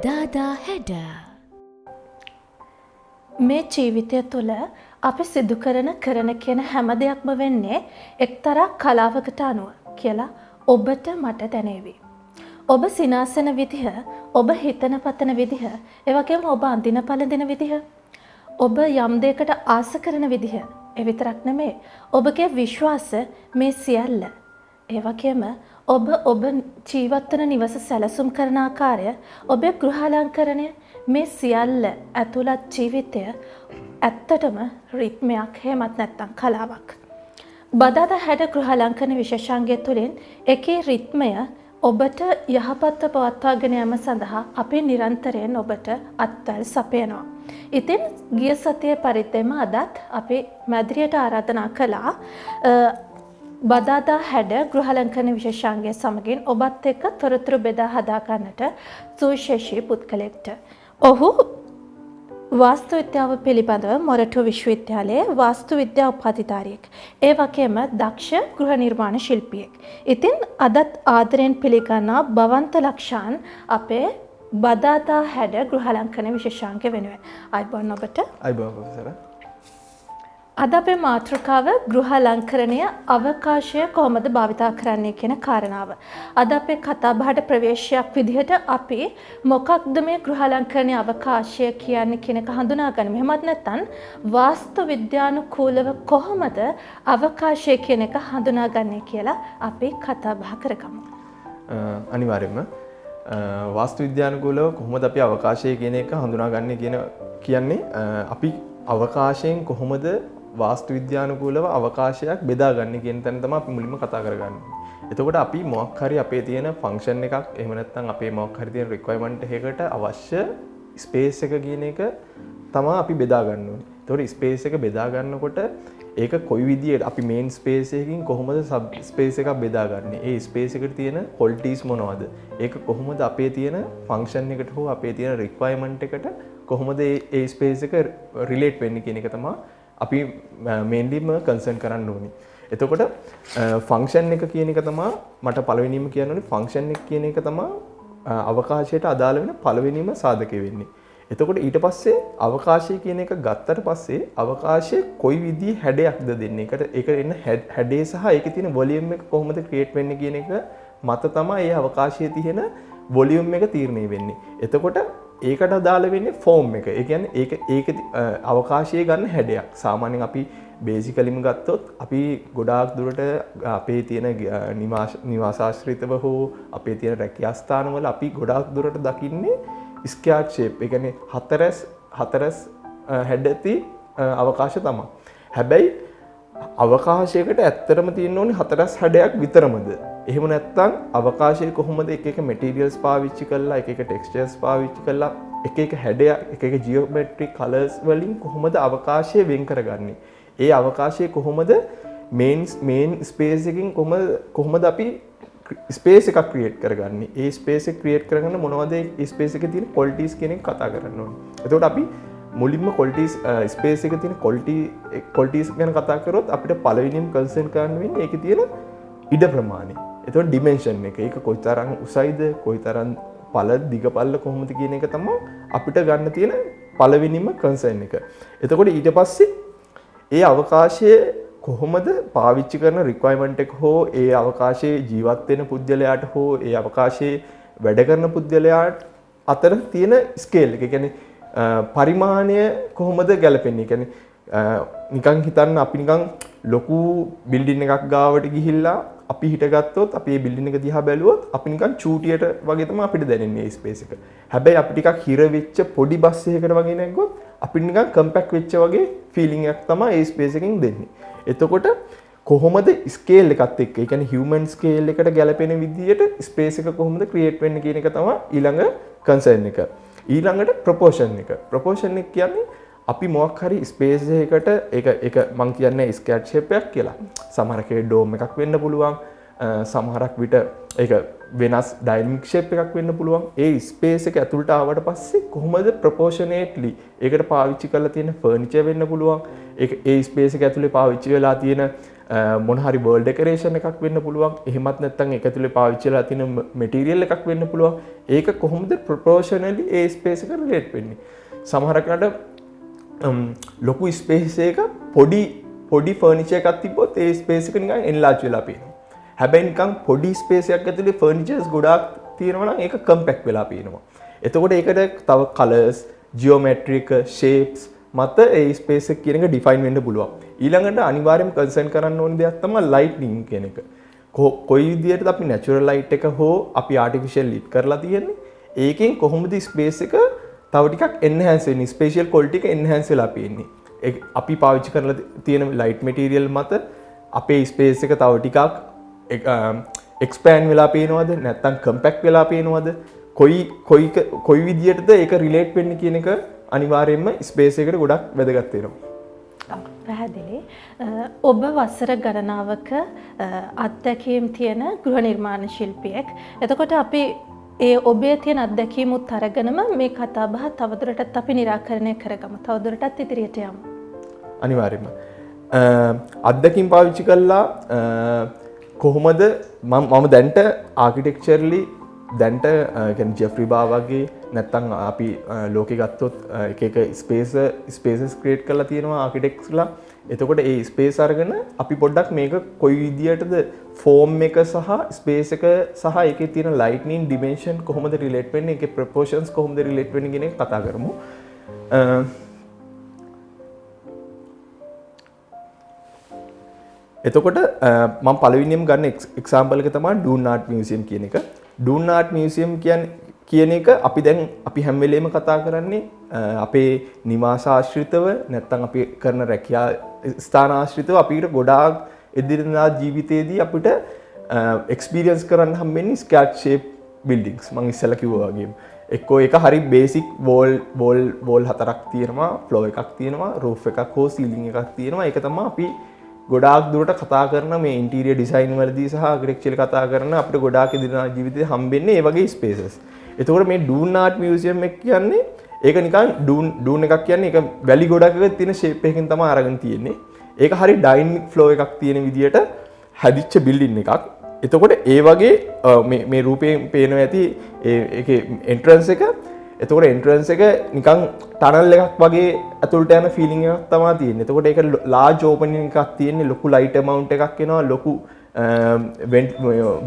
බදාදා හැඩ මේ ජීවිතය තුළ අපි සිදු කරන කියන හැම දෙයක්ම වෙන්නේ එක්තරා කලාවකට අනුව කියලා ඔබට මට දැනේවි. ඔබ සිනාසන විදිහ, ඔබ හිතන පතන විදිහ, ඒ වගේම ඔබ අඳින පළඳින විදිහ, ඔබ යම් දෙයකට ආස කරන විදිහ, ඒ විතරක් නෙමෙයි ඔබගේ විශ්වාස මේ සියල්ල. ඒ වගේම ඔබ ජීවත් වන නිවස සැලසුම් කරන ආකාරය, ඔබේ ගෘහාලංකරණය මේ සියල්ල ඇතුළත් ජීවිතය ඇත්තටම රිද්මයක් හේමත් නැත්තම් කලාවක්. බදාදා හැඩ ගෘහාලංකරණ විශේෂාංගය තුළින් එකේ රිද්මය ඔබට යහපත්ව පවත්වාගෙන යාම සඳහා අපි නිරන්තරයෙන් ඔබට අත්වැල් සපයනවා. ඉතින් ගිය සතියේ පරිද්දෙම අදත් අපි මැදිරියට ආරාධනා කළා බදාදා හැඩ ගෘහාලංකරණ විශේෂාංගය සමගින් ඔබත් එක්ක තොරතුරු බෙදා හදා ගන්නට සුවිශේෂී පුද්ගලෙක්ට. ඔහු වාස්තු විද්‍යාව පිළිබඳව මොරටු විශ්වවිද්‍යාලයේ වාස්තු විද්‍යා උපාධිධාරියෙක්. ඒ වගේම දක්ෂ ගෘහ නිර්මාණ ශිල්පියෙක්. ඉතින් අදත් ආදරයෙන් පිළිගන්නා භවන්ත ලක්ෂාන් අපේ බදාදා හැඩ ගෘහාලංකරණ විශේෂාංගය වෙනුවෙන්. අයිබෝන් ඔබට. අයිබෝන් ප්‍රොෆෙසර්. අද අපේ මාතෘකාව ගෘහාලංකරණය අවකාශය කොහොමද භාවිතා කරන්නේ කියන කාරණාව. අද අපේ කතාබහට ප්‍රවේශයක් විදිහට අපි මොකක්ද මේ ගෘහාලංකරණය අවකාශය කියන්නේ කියන එක හඳුනාගන්න. එහෙමත් නැත්නම් වාස්තු විද්‍යානුකූලව කොහොමද අවකාශය කියන එක හඳුනාගන්නේ කියලා අපි කතාබහ කරගමු. අනිවාර්යයෙන්ම වාස්තු විද්‍යානුකූලව කොහොමද අපි අවකාශය කියන එක හඳුනාගන්නේ කියන්නේ අපි අවකාශයෙන් කොහොමද වාස්තු විද්‍යානුකූලව අවකාශයක් බෙදාගන්නේ කියන තැන තමයි අපි මුලින්ම කතා කරගන්නේ. එතකොට අපි මොකක් හරි අපේ තියෙන ෆන්ක්ෂන් එකක් එහෙම නැත්නම් අපේ මොකක් හරි තියෙන රික්වයර්මන්ට් එකකට අවශ්‍ය ස්පේස් එක කියන එක තමයි අපි බෙදා ගන්න ඕනේ. එතකොට ස්පේස් එක බෙදා ගන්නකොට ඒක කොයි විදියට අපි මේන් ස්පේස් එකකින් කොහොමද සබ් ස්පේස් එකක් බෙදාගන්නේ? ඒ ස්පේස් එකට තියෙන ක්වොලිටිස් මොනවද? ඒක කොහොමද අපේ තියෙන ෆන්ක්ෂන් එකට හෝ අපේ තියෙන රික්වයර්මන්ට් එකට කොහොමද ඒ ස්පේස් එක රිලේට් වෙන්නේ කියන එක තමයි අපි මේන්ලිම කන්සර්න් කරන්න ඕනේ. එතකොට ෆන්ක්ෂන් එක කියන එක තමයි මට පළවෙනිම කියන්න ඕනේ. ෆන්ක්ෂන් එක කියන එක තමයි අවකාශයට අදාළ වෙන පළවෙනිම සාධකය වෙන්නේ. එතකොට ඊට පස්සේ අවකාශය කියන එක ගත්තට පස්සේ අවකාශයේ කොයි විදිහේ හැඩයක්ද දෙන්නේ. ඒක එන්න හැඩේ සහ ඒකේ තියෙන වොලියම් එක කොහොමද ක්‍රියේට් වෙන්නේ කියන එක මත තමයි මේ අවකාශයේ තියෙන වොලියම් එක තීරණය වෙන්නේ. එතකොට ඒකට අදාළ වෙන්නේ ෆෝම් එක. ඒ කියන්නේ ඒක අවකාශයේ ගන්න හැඩයක්. සාමාන්‍යයෙන් අපි බේසිකලිම ගත්තොත් අපි ගොඩාක් දුරට අපේ තියෙන නිවාසාශ්‍රිතව හෝ අපේ තියෙන රැකියා ස්ථානවල අපි ගොඩාක් දුරට දකින්නේ ස්ක්වයර් ෂේප්. ඒ කියන්නේ හතරස් හැඩති අවකාශ තමයි. හැබැයි අවකාශයකට ඇත්තටම තියෙන්න ඕනේ හතරස් හැඩයක් විතරමද? එහෙම නැත්නම් අවකාශයේ කොහොමද එක එක මැටීරියල්ස් පාවිච්චි කරලා එක එක ටෙක්ස්චර්ස් පාවිච්චි කරලා එක එක හැඩයක් එක එක ජියෝමෙට්‍රික් කලර්ස් වලින් කොහොමද අවකාශය වෙන් කරගන්නේ? ඒ අවකාශයේ කොහොමද මේන් ස්පේස් එකකින් කොහොමද අපි ස්පේස් එකක් ක්‍රියේට් කරගන්නේ? ඒ ස්පේස් එක ක්‍රියේට් කරගන්න මොනවද ඒ ස්පේස් එකේ තියෙන ක්වොලිටිස් කියන එක කතා කරන්න ඕනේ. එතකොට අපි මුලින්ම ක්වොලිටිස් ස්පේස් එකේ තියෙන ක්වොලිටිස් ගැන කතා කරොත් අපිට පළවෙනිම කන්සර්න් කරන්න වෙන්නේ ඒකේ තියෙන ඉඩ ප්‍රමාණය. එතකොට ඩිමෙන්ෂන් එක. ඒක කොයිතරම් උසයිද, කොයිතරම් දිග පළල කොහොමද කියන එක තමයි අපිට ගන්න තියෙන පළවෙනිම කන්සර්න් එක. එතකොට ඊට පස්සේ ඒ අවකාශය කොහොමද පාවිච්චි කරන රික්වයර්මන්ට් එක හෝ ඒ අවකාශයේ ජීවත් වෙන පුද්ගලයාට හෝ ඒ අවකාශයේ වැඩ කරන පුද්ගලයාට අතර තියෙන ස්කේල් එක. ඒ කියන්නේ පරිමාණය කොහොමද ගැලපෙන්නේ? කියන්නේ නිකන් හිතන්න අපි නිකන් ලොකු බිල්ඩින් එකක් ගාවට ගිහිල්ලා අපි හිටගත්තොත් අපි මේ බිල්ඩින් එක දිහා බැලුවොත් අපි නිකන් චූටියට වගේ තමයි අපිට දැනෙන්නේ මේ ස්පේස් එක. හැබැයි අපි ටිකක් හිර වෙච්ච පොඩි බස් එකකට වගේ නැග්ගොත් අපිට නිකන් කම්පැක්ට් වෙච්ච වගේ ෆීලිං එකක් තමයි මේ ස්පේස් එකෙන් දෙන්නේ. එතකොට කොහොමද ස්කේල් එකත් එක්ක, ඒ කියන්නේ හියුමන් ස්කේල් එකට ගැලපෙන විදියට ස්පේස් එක කොහොමද ක්‍රියේට් වෙන්නේ කියන එක තමයි ඊළඟ කන්සර්න් එක. ඊළඟට ප්‍රොපෝෂන් එක. ප්‍රොපෝෂන් එක කියන්නේ අපි මොකක් හරි ස්පේස් එකකට ඒක මම කියන්නේ ස්ක්වයර් ෂේප් එකක් කියලා. සමහරක ඩෝම් එකක් වෙන්න පුළුවන්. සමහරක් විට ඒක වෙනස් ඩයිනමික් ෂේප් එකක් වෙන්න පුළුවන්. ඒ ස්පේස් එක ඇතුළට ආවට පස්සේ කොහොමද ප්‍රොපෝෂනේට්ලි ඒකට පාවිච්චි කරලා තියෙන ෆර්නිචර් වෙන්න පුළුවන්. ඒ ස්පේස් එක ඇතුලේ පාවිච්චි වෙලා තියෙන මොන හරි වර්ල් ඩෙකරේෂන් එකක් වෙන්න පුළුවන්. එහෙමත් නැත්නම් ඒක ඇතුලේ පාවිච්චි වෙලා තියෙන මැටීරියල් එකක් වෙන්න පුළුවන්. ඒක කොහොමද ප්‍රොපෝෂනලි ඒ ස්පේස් එක රිලේට් වෙන්නේ? සමහර කෙනාට ලොකු ස්පේස් එක පොඩි ෆර්නිචර් එකක් තිබ්බොත් ඒ ස්පේස් එක නිකන් එන්ලාර්ජ් වෙලා පේනවා. හැබැයි නිකන් පොඩි ස්පේස් එකක් ඇතුලේ ෆර්නිචර්ස් ගොඩාක් තියෙනවා නම් ඒක කම්පැක්ට් වෙලා පේනවා. එතකොට ඒකට තව කලර්ස්, ජියෝමෙට්‍රික් ෂේප්ස් මත ඒ ස්පේස් එක කියන එක ඩිෆයින් වෙන්න පුළුවන්. ඊළඟට අනිවාර්යයෙන්ම කන්සර්න් කරන්න ඕන දෙයක් තමයි ලයිට්නින් කියන එක. කොයි විදිහටද අපි නැචරල් ලයිට් එක හෝ අපි ආටිෆිෂල් ලිට් කරලා තියෙන්නේ? ඒකෙන් කොහොමද ස්පේස් එක තව ටිකක් එන්හෑන්ස් වෙන්නේ? ස්පේෂියල් ක්වොලිටි එක එන්හෑන්ස් වෙලා පේන්නේ. අපි පාවිච්චි කරලා තියෙන ලයිට් මැටීරියල් මත අපේ ස්පේස් එක තව ටිකක් එක්ස්පෑන්ඩ් වෙලා පේනවද? නැත්නම් කම්පැක්ට් වෙලා පේනවද? කොයි විදිහටද ඒක රිලේට් වෙන්නේ කියන එක අනිවාර්යයෙන්ම ස්පේස් එකට ගොඩක් වැදගත් වෙනවා. පැහැදිලි. ඔබ වසර ගණනාවක අත්දැකීම් තියෙන ගෘහ නිර්මාණ ශිල්පියෙක්. එතකොට අපි ඒ ඔබේ තියෙන අත්දැකීමුත් අරගෙනම මේ කතාබහ තවදුරටත් අපි निराකරණය කරගමු. තවදුරටත් ඉදිරියට යමු. අනිවාර්යයෙන්ම. අත්දැකීම් පාවිච්චි කළා කොහොමද මම දැන්ට ආකිටෙක්චර්ලි දැන්ට කියන්නේ ජෙෆ්රි බා වගේ නැත්තම් අපි ලෝකෙ ගත්තොත් එක එක ස්පේසස් ක්‍රියේට් කරලා තියෙනවා ආකිටෙක්ට්ස්ලා. එතකොට ඒ ස්පේස් අරගෙන අපි පොඩ්ඩක් මේක කොයි විදියටද ෆෝම් එක සහ ස්පේස් එක සහ ඒකේ තියෙන ලයිට්නින් ඩිමෙන්ෂන් කොහොමද රිලේට් වෙන්නේ, ඒකේ ප්‍රොපෝර්ෂන්ස් කොහොමද රිලේට් වෙන්නේ කියන එක කතා කරමු. එතකොට මම පළවෙනියම ගන්න එක්සැම්පල් එක තමයි ඩූන් ආර්ට් මියුසියම් කියන එක. ඩූන් ආර්ට් මියුසියම් කියන එක අපි හැම වෙලේම කතා කරන්නේ අපේ නිවාස ආශ්‍රිතව නැත්නම් අපි කරන රැකියා ස්ථාන ආශ්‍රිතව අපිට ගොඩාක් එදිනෙදා ජීවිතේදී අපිට එක්ස්පීරියන්ස් කරන්න හම්බෙන්නේ ස්කැච් ෂේප් බිල්ඩින්ග්ස්. මම ඉස්සෙල්ලා කිව්වා වගේම එක්කෝ ඒක හරි බේසික් වෝල් හතරක් තියෙනවා, ෆ්ලෝ එකක් තියෙනවා, රූෆ් එකක් හෝ සීලිං එකක් තියෙනවා. ඒක තමයි අපි ගොඩාක් දුරට කතා කරන මේ ඉන්ටීරියර් ඩිසයින් වලදී සහ ආකිටෙක්චර් කතා කරන අපිට ගොඩාක් එදිනෙදා ජීවිතේ හම්බෙන්නේ මේ වගේ ස්පේසස්. එතකොට මේ ඩූන් ආර්ට් මියුසියම් එක කියන්නේ ඒක නිකන් ඩූන් එකක් කියන්නේ ඒක වැලි ගොඩක් එක තියෙන ෂේප් එකකින් තමයි අරගෙන තියෙන්නේ. ඒක හරි ඩයිනමික් ෆ්ලෝ එකක් තියෙන විදියට හැදිච්ච බිල්ඩින් එකක්. එතකොට ඒ වගේ මේ රූපයෙන් පේනවා ඇති ඒකේ එන්ට්‍රන්ස් එක. එතකොට එන්ට්‍රන්ස් එක නිකන් ටනල් එකක් වගේ ඇතුළට යන ෆීලිං එකක් තමයි තියෙන්නේ. එතකොට ඒක ලාර්ජ් ඕපනින් එකක් තියෙන්නේ, ලොකු ලයිට් amount එකක් එනවා, ලොකු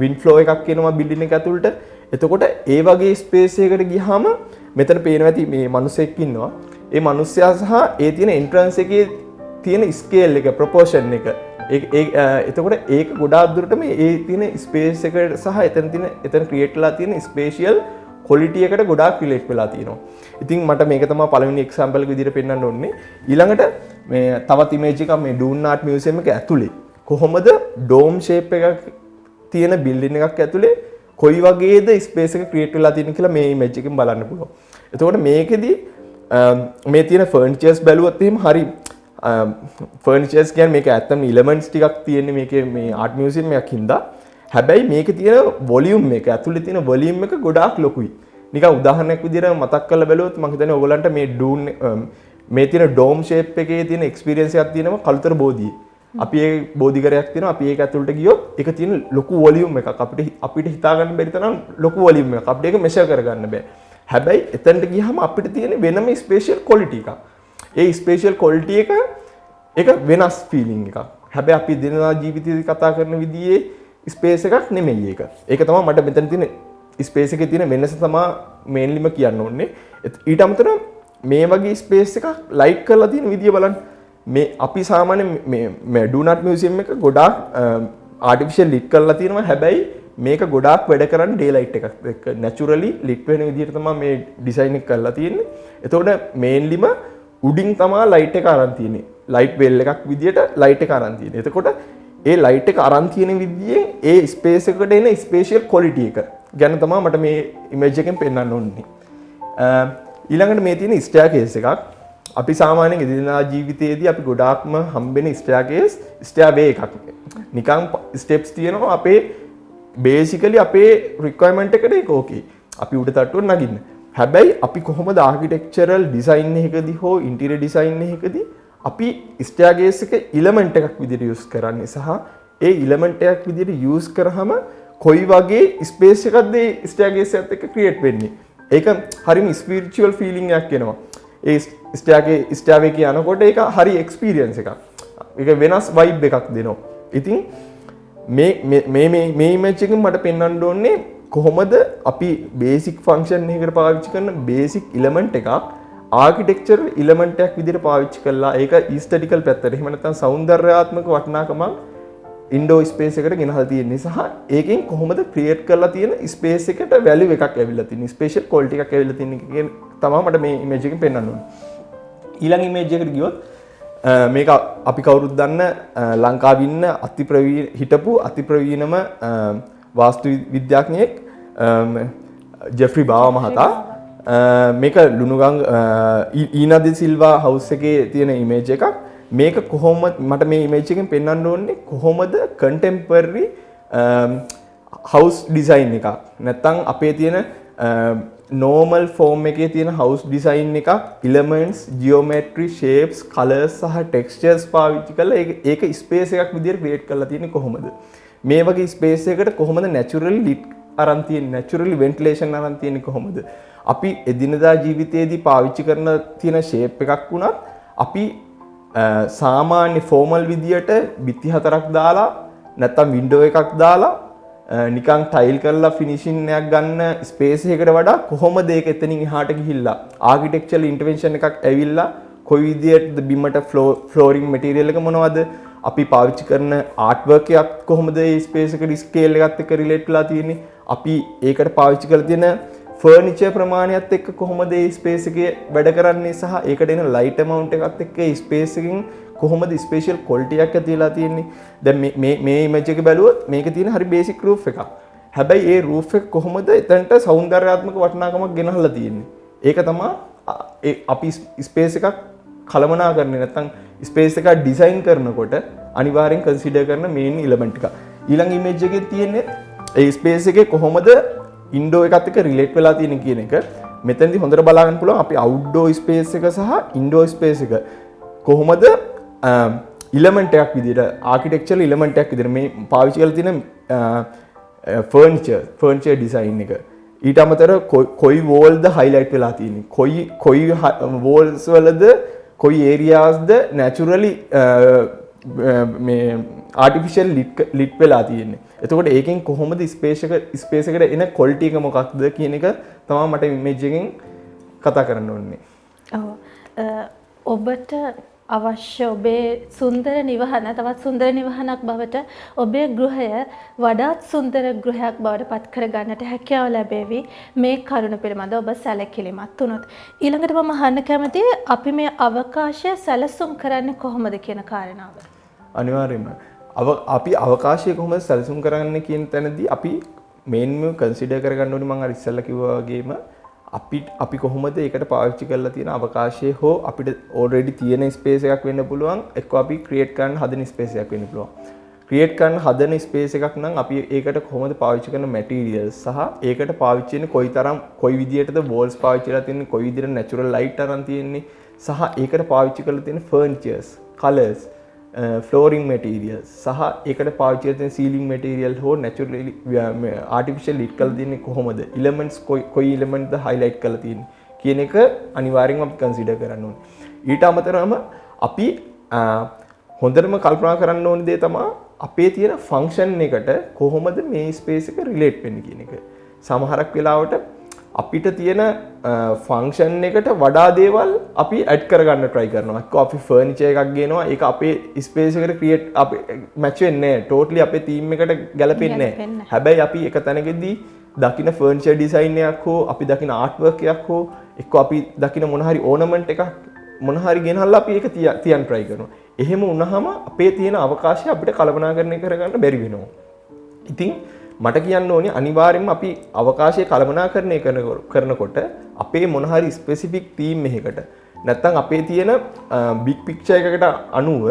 වින්ඩ් ෆ්ලෝ එකක් එනවා බිල්ඩින් එක ඇතුළට. එතකොට ඒ වගේ ස්පේස් එකකට ගියාම මෙතන පේනවා ඇති මේ මිනිස්සෙක් ඉන්නවා. ඒ මිනිස්සයා සහ ඒ තියෙන එන්ට්‍රන්ස් එකේ තියෙන ස්කේල් එක, ප්‍රොපෝර්ෂන් එක. එතකොට ඒක ගොඩාක් දුරට මේ ඒ තියෙන ස්පේස් එකට සහ එතන ක්‍රියේට් වෙලා තියෙන ස්පේෂියල් ක්වොලිටි එකට ගොඩාක් රිලේට් වෙලා තියෙනවා. ඉතින් මට මේක තමයි පළවෙනි එක්සැම්පල් එක විදිහට පෙන්නන්න ඕනේ. ඊළඟට මේ තවත් ඉමේජ් එකක් මේ ඩූන් ආර්ට් මියුසියම් එක ඇතුලේ කොහොමද ඩෝම් ෂේප් එකක් තියෙන බිල්ඩින් එකක් ඇතුලේ කොයි වගේද ස්පේස් එක ක්‍රියේට් වෙලා තියෙන්නේ කියලා මේ ඉමේජ් එකෙන් බලන්න පුළුවන්. එතකොට මේකෙදි මේ තියෙන ෆර්නිචර්ස් බැලුවොත් එහෙම හරි ෆර්නිචර්ස් කියන්නේ මේක ඇත්තම එලිමන්ට්ස් ටිකක් තියෙන්නේ මේකේ මේ ආර්ට් මියුසියම් එකක් හින්දා. හැබැයි මේකේ තියෙන වොලියුම් එක ඇතුලේ තියෙන වොලියුම් එක ගොඩාක් ලොකුයි. නිකන් උදාහරණයක් විදිහට මතක් කරලා බැලුවොත් මම හිතන්නේ ඔයගලන්ට මේ ඩූන් මේ තියෙන ඩෝම් ෂේප් එකේ තියෙන එක්ස්පීරියන්ස් එකක් තියෙනවා කළුතර බෝධියේ. අපි ඒ බෝධිගරයක් තියෙනවා. අපි ඒක ඇතුළට ගියොත් ඒක තියෙන ලොකු වොලියුම් එකක්. අපිට හිතා ගන්න බැරි තරම් ලොකු වොලියුම් එකක්. අපිට ඒක මෙෂර් කරගන්න බෑ. හැබැයි එතනට ගියහම අපිට තියෙන වෙනම ස්පේෂියල් ක්වොලිටි එකක්. ඒ ස්පේෂියල් ක්වොලිටි එක වෙනස් ෆීලිං එකක්. හැබැයි අපි දිනදා ජීවිතේදී කතා කරන විදිහේ ස්පේස් එකක් නෙමෙයි ඒක. ඒක තමයි මට මෙතන තියෙන ස්පේස් එකේ තියෙන වෙනස තමයි මේන්ලිම කියන්න ඕනේ. ඊට අමතරව මේ වගේ ස්පේස් එකක් ලයිට් කරලා තියෙන විදිය බලන්න. මේ අපි සාමාන්‍ය මේ ඩූන් ආර්ට් මියුසියම් එක ගොඩාක් ආටිෆිෂල් ලිට් කරලා තියෙනවා. හැබැයි මේක ගොඩාක් වැඩ කරන්නේ ඩේ ලයිට් එකක් එක්ක. නැචරලි ලිට් වෙන විදියට තමයි මේ ඩිසයින් එක කරලා තියෙන්නේ. එතකොට මේන්ලිම උඩින් තමයි ලයිට් එක අරන් තියෙන්නේ. ලයිට් වෙල් එකක් විදියට ලයිට් එක අරන් තියෙන්නේ. එතකොට ඒ ලයිට් එක අරන් තියෙන විදියෙන් ඒ ස්පේස් එකට එන ස්පේෂියල් ක්වොලිටි එක ගැන තමයි මට මේ ඉමේජ් එකෙන් පෙන්වන්න ඕනේ. ඊළඟට මේ තියෙන ස්ටෙයාකේස් එකක්. අපි සාමාන්‍යයෙන් එදිනෙදා ජීවිතයේදී අපි ගොඩාක්ම හම්බෙන ස්ටෙයාවේ එකක්. නිකන් ස්ටෙප්ස් තියෙනවා අපේ බේසිකලි අපේ රික්වයර්මන්ට් එකට ඒක ඕකේ. අපි උඩ තට්ටුවට නගින්න. හැබැයි අපි කොහොමද ආකිටෙක්චරල් ඩිසයින් එකකදී හෝ ඉන්ටීරියර් ඩිසයින් එකකදී අපි ස්ටෑගේස් එක ඉලමන්ට් එකක් විදිහට යූස් කරන්නේ සහ ඒ ඉලමන්ට් එකක් විදිහට යූස් කරාම කොයි වගේ ස්පේස් එකක්ද ඒ ස්ටෑගේස් එකත් එක්ක ක්‍රියේට් වෙන්නේ. ඒක හරිම ස්පිරිචුවල් ෆීලිං එකක් එනවා. ඒ ස්ටෑවේ යනකොට ඒක හරි එක්ස්පීරියන්ස් එකක්. ඒක වෙනස් වයිබ් එකක් දෙනවා. ඉතින් මේ ඉමේජ් එකෙන් මට පෙන්වන්න ඕනේ කොහොමද අපි බේසික් ෆන්ක්ෂන් එකකට පාවිච්චි කරන බේසික් ඉලමන්ට් එකක් ආකිටෙක්චර් ඉලමන්ට් එකක් විදිහට පාවිච්චි කරලා ඒක ඊස්තටිකල් පැත්තට එහෙම නැත්නම් සෞන්දර්යාත්මක වටිනාකමක් ඉන්ඩෝ ස්පේස් එකට ගෙනහලා තියෙන්නේ සහ ඒකෙන් කොහොමද ක්‍රියේට් කරලා තියෙන ස්පේස් එකට වැලියු එකක් ඇවිල්ලා තියෙන්නේ ස්පේෂල් ක්වොලිටි එකක් ඇවිල්ලා තියෙන එක තමයි මට මේ ඉමේජ් එකෙන් පෙන්වන්න ඕනේ. ඊළඟ ඉමේජ් එකට ගියොත් මේක අපි කවුරුත් දන්න ලංකාවේ ඉන්න හිටපු අති ප්‍රවීණම වාස්තු විද්‍යාඥයෙක් ජෙෆ්රි බාවා මහතා මේක ලුණුගංග ඊනා ද සිල්වා හවුස් එකේ තියෙන ඉමේජ් එකක්. මේක කොහොමද මට මේ ඉමේජ් එකෙන් පෙන්වන්න ඕනේ කොහොමද කන්ටෙම්පරරි හවුස් ඩිසයින් එකක් නැත්නම් අපේ තියෙන normal form එකේ තියෙන house design එකක් elements geometry shapes colors සහ textures පාවිච්චි කරලා ඒක space එකක් විදිහට create කරලා තියෙන්නේ කොහොමද මේ වගේ space එකකට කොහොමද naturally lit අරන් තියෙන්නේ naturally ventilation අරන් තියෙන්නේ කොහොමද අපි එදිනදා ජීවිතයේදී පාවිච්චි කරන තියෙන shape එකක් වුණත් අපි සාමාන්‍ය formal විදියට බිත්ති හතරක් දාලා නැත්නම් window එකක් දාලා නිකන් ටයිල් කරලා ෆිනිෂින් එකක් ගන්න ස්පේස් එකකට වඩා කොහොමද ඒක එතනින් එහාට ගිහිල්ලා ආකිටෙක්චරල් ඉන්ටර්වෙන්ෂන් එකක් ඇවිල්ලා කොයි විදියටද බිමට ෆ්ලෝරින් මැටීරියල් එක මොනවද අපි පාවිච්චි කරන ආර්ට් වර්ක් එකක් කොහොමද මේ ස්පේස් එකට ස්කේල් එකත් එක්ක රිලේට් වෙලා තියෙන්නේ අපි ඒකට පාවිච්චි කරලා තියෙන ෆර්නිචර් ප්‍රමාණයත් එක්ක කොහොමද මේ ස්පේස් එකේ වැඩ කරන්නේ සහ ඒකට එන ලයිට් amount එකත් එක්ක මේ ස්පේස් එකකින් කොහොමද ස්පෙෂල් ක්වොලිටි එකක් ඇතිලා තියෙන්නේ දැන් මේ ඉමේජ් එක බැලුවොත් මේකේ තියෙන හරි බේසික් රූෆ් එකක් හැබැයි ඒ රූෆ් එක කොහොමද එතනට සෞන්දර්යාත්මක වටිනාකමක් ගෙනහලා තියෙන්නේ ඒක තමයි අපි ස්පේස් එකක් කළමනාකරන්නේ නැත්නම් ස්පේස් එකක් ඩිසයින් කරනකොට අනිවාර්යෙන් කන්සිඩර් කරන මේන් එලිමන්ට් එක ඊළඟ ඉමේජ් එකේ තියෙන්නේ ඒ ස්පේස් එකේ කොහොමද ඉන්ඩෝ එකත් එක්ක රිලේට් වෙලා තියෙන්නේ කියන එක මෙතනදී හොඳට බලා ගන්න පුළුවන් අපි අවුට්ඩෝ ස්පේස් එක සහ ඉන්ඩෝ ස්පේස් එක කොහොමද ඉලමන්ට් එකක් විදිහට ආකිටෙක්චරල් ඉලමන්ට් එකක් විදිහට මේ පාවිච්චි කරලා තියෙන ෆර්නිචර් ඩිසයින් එක ඊට අමතරව කොයි වෝල්ද හයිලයිට් වෙලා තියෙන්නේ කොයි වෝල්ස් වලද කොයි ඒරියාස්ද නැචරලි මේ ආටිෆිෂල් ලිට් වෙලා තියෙන්නේ එතකොට ඒකෙන් කොහොමද ස්පේස් එකට එන ක්වොලිටි එක මොකක්ද කියන එක තමයි මට ඉමේජ් එකෙන් කතා කරන්න ඕනේ. ඔබට අවශ්‍ය ඔබේ සුන්දර නිවහන තවත් සුන්දර නිවහනක් බවට ඔබේ ගෘහය වඩාත් සුන්දර ගෘහයක් බවට පත් කර ගන්නට හැකියාව ලැබේවි මේ කරුණ පිළිබඳ ඔබ සැලකිලිමත් වුණොත් ඊළඟට මම අහන්න කැමතියි අපි මේ අවකාශය සැලසුම් කරන්නේ කොහොමද කියන කාරණාව. අනිවාර්යයෙන්ම අපි අවකාශය කොහොමද සැලසුම් කරන්නේ කියන තැනදී අපි මේන්ම කන්සිඩර් කරගන්න ඕනේ මම අර ඉස්සෙල්ලා කිව්වා වගේම අපි කොහොමද ඒකට පාවිච්චි කරලා තියෙන අවකාශය හෝ අපිට already තියෙන ස්පේස් එකක් වෙන්න පුළුවන් එක්ක අපි ක්‍රියේට් කරන්න හදන ස්පේස් එකක් වෙන්න පුළුවන් ක්‍රියේට් කරන්න හදන ස්පේස් එකක් නම් අපි ඒකට කොහොමද පාවිච්චි කරන මැටීරියල්ස් සහ ඒකට පාවිච්චි වෙන කොයි විදියටද වෝල්ස් පාවිච්චි කරලා තියෙන්නේ කොයි විදියට නැචරල් ලයිට් අරන් තියෙන්නේ සහ ඒකට පාවිච්චි කරලා තියෙන ෆර්නිචර්ස් කලර්ස් flooring materials සහ ඒකට පාවිච්චි කරන ceiling material හෝ naturally artificial lit කරලා තියෙන්නේ කොහොමද elements කොයි element ද highlight කරලා තියෙන්නේ කියන එක අනිවාර්යෙන්ම අපි consider කරන්න ඕනේ. ඊට අමතරවම අපි හොඳටම කල්පනා කරන්න ඕනේ දේ තමයි අපේ තියෙන function එකට කොහොමද මේ space එක relate වෙන්නේ කියන එක. සමහරක් වෙලාවට අපිට තියෙන ෆන්ක්ෂන් එකට වඩා දේවල් අපි ඇඩ් කරගන්න try කරනවා. එක්ක අපි ෆර්නිචර් එකක් ගේනවා. ඒක අපේ ස්පේස් එකට ක්‍රියේට් අපේ මැච් වෙන්නේ නැහැ. ටෝටලි අපේ තීම් එකට ගැලපෙන්නේ නැහැ. හැබැයි අපි එක තැනකදී දකින්න ෆර්නිචර් ඩිසයින් එකක් හෝ අපි දකින්න ආර්ට් වර්ක් එකක් හෝ එක්ක අපි දකින්න මොන හරි ඕනමන්ට් එකක් මොන හරි ගෙනල්ලා අපි ඒක තියන්න try කරනවා. එහෙම වුණාම අපේ තියෙන අවකාශය අපිට කල්පනාකරණය කරගන්න බැරි වෙනවා. ඉතින් මට කියන්න ඕනේ අනිවාර්යෙන්ම අපි අවකාශය කළමනාකරණය කරනකොට අපේ මොන හරි ස්පෙસિෆික් තීම් එකකට නැත්නම් අපේ තියෙන බිග් පික්චර් එකකට අනුව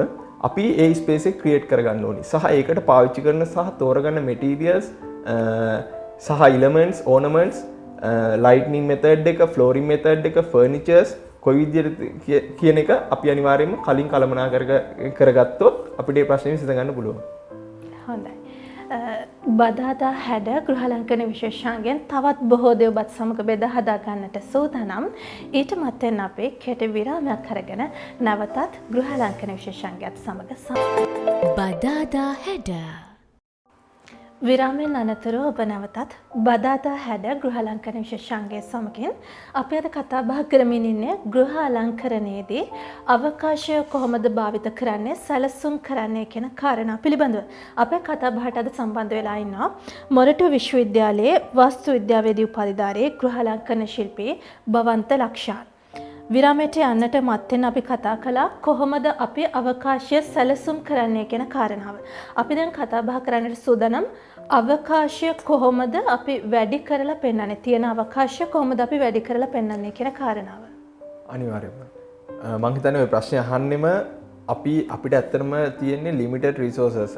අපි ඒ ස්පේස් එක ක්‍රියේට් කරගන්න ඕනේ. සහ ඒකට පාවිච්චි කරන සහ තෝරගන්න මැටීරියල්ස් සහ එලිමන්ට්ස් ඕනමන්ට්ස් ලයිට්නින් මෙතඩ් එක ෆ්ලෝරින් මෙතඩ් එක ෆර්නිචර්ස් කොයි විදිහට කියන එක අපි අනිවාර්යයෙන්ම කලින් කළමනා කරගත්තොත් අපිට මේ ප්‍රශ්නේ විසඳ ගන්න පුළුවන්. හොඳයි. බදාදා හැඩ ගෘහලංකන විශේෂාංගයෙන් තවත් බොහෝ දේ ඔබත් සමග බෙදා හදා ගන්නට සූදානම්. ඊට මත්තෙන් අපි කෙටි විරාමයක් අරගෙන නැවතත් ගෘහලංකන විශේෂාංගයත් සමග බදාදා හැඩ විරාමයෙන් අනතුරුව ඔබ නැවතත් බදාදා හැඩ ගෘහ අලංකරණ විශේෂාංගය සමගින් අපි අද කතා බහ කරමින් ඉන්නේ ගෘහ අලංකරණයේදී අවකාශය කොහොමද භාවිත කරන්නේ සැලසුම් කරන්නේ කියන කාරණා පිළිබඳව. අපේ කතා බහට අද සම්බන්ධ වෙලා ඉන්නවා මොරටු විශ්වවිද්‍යාලයේ වාස්තු විද්‍යාවේදී උපාධිධාරී ගෘහ අලංකරණ ශිල්පී භවන්ත ලක්ෂාන්. විරාමයට යන්නට මත්තෙන් අපි කතා කළා කොහොමද අපි අවකාශය සැලසුම් කරන්නේ කියන කාරණාව. අපි දැන් කතා බහ කරන්නට සූදානම් අවකාශය කොහොමද අපි වැඩි කරලා පෙන්වන්නේ තියෙන අවකාශය කොහොමද අපි වැඩි කරලා පෙන්වන්නේ කියන කාරණාව. අනිවාර්යයෙන්ම මම හිතන්නේ ඔය ප්‍රශ්නේ අහන්නෙම අපිට ඇත්තටම තියෙන්නේ limited resources.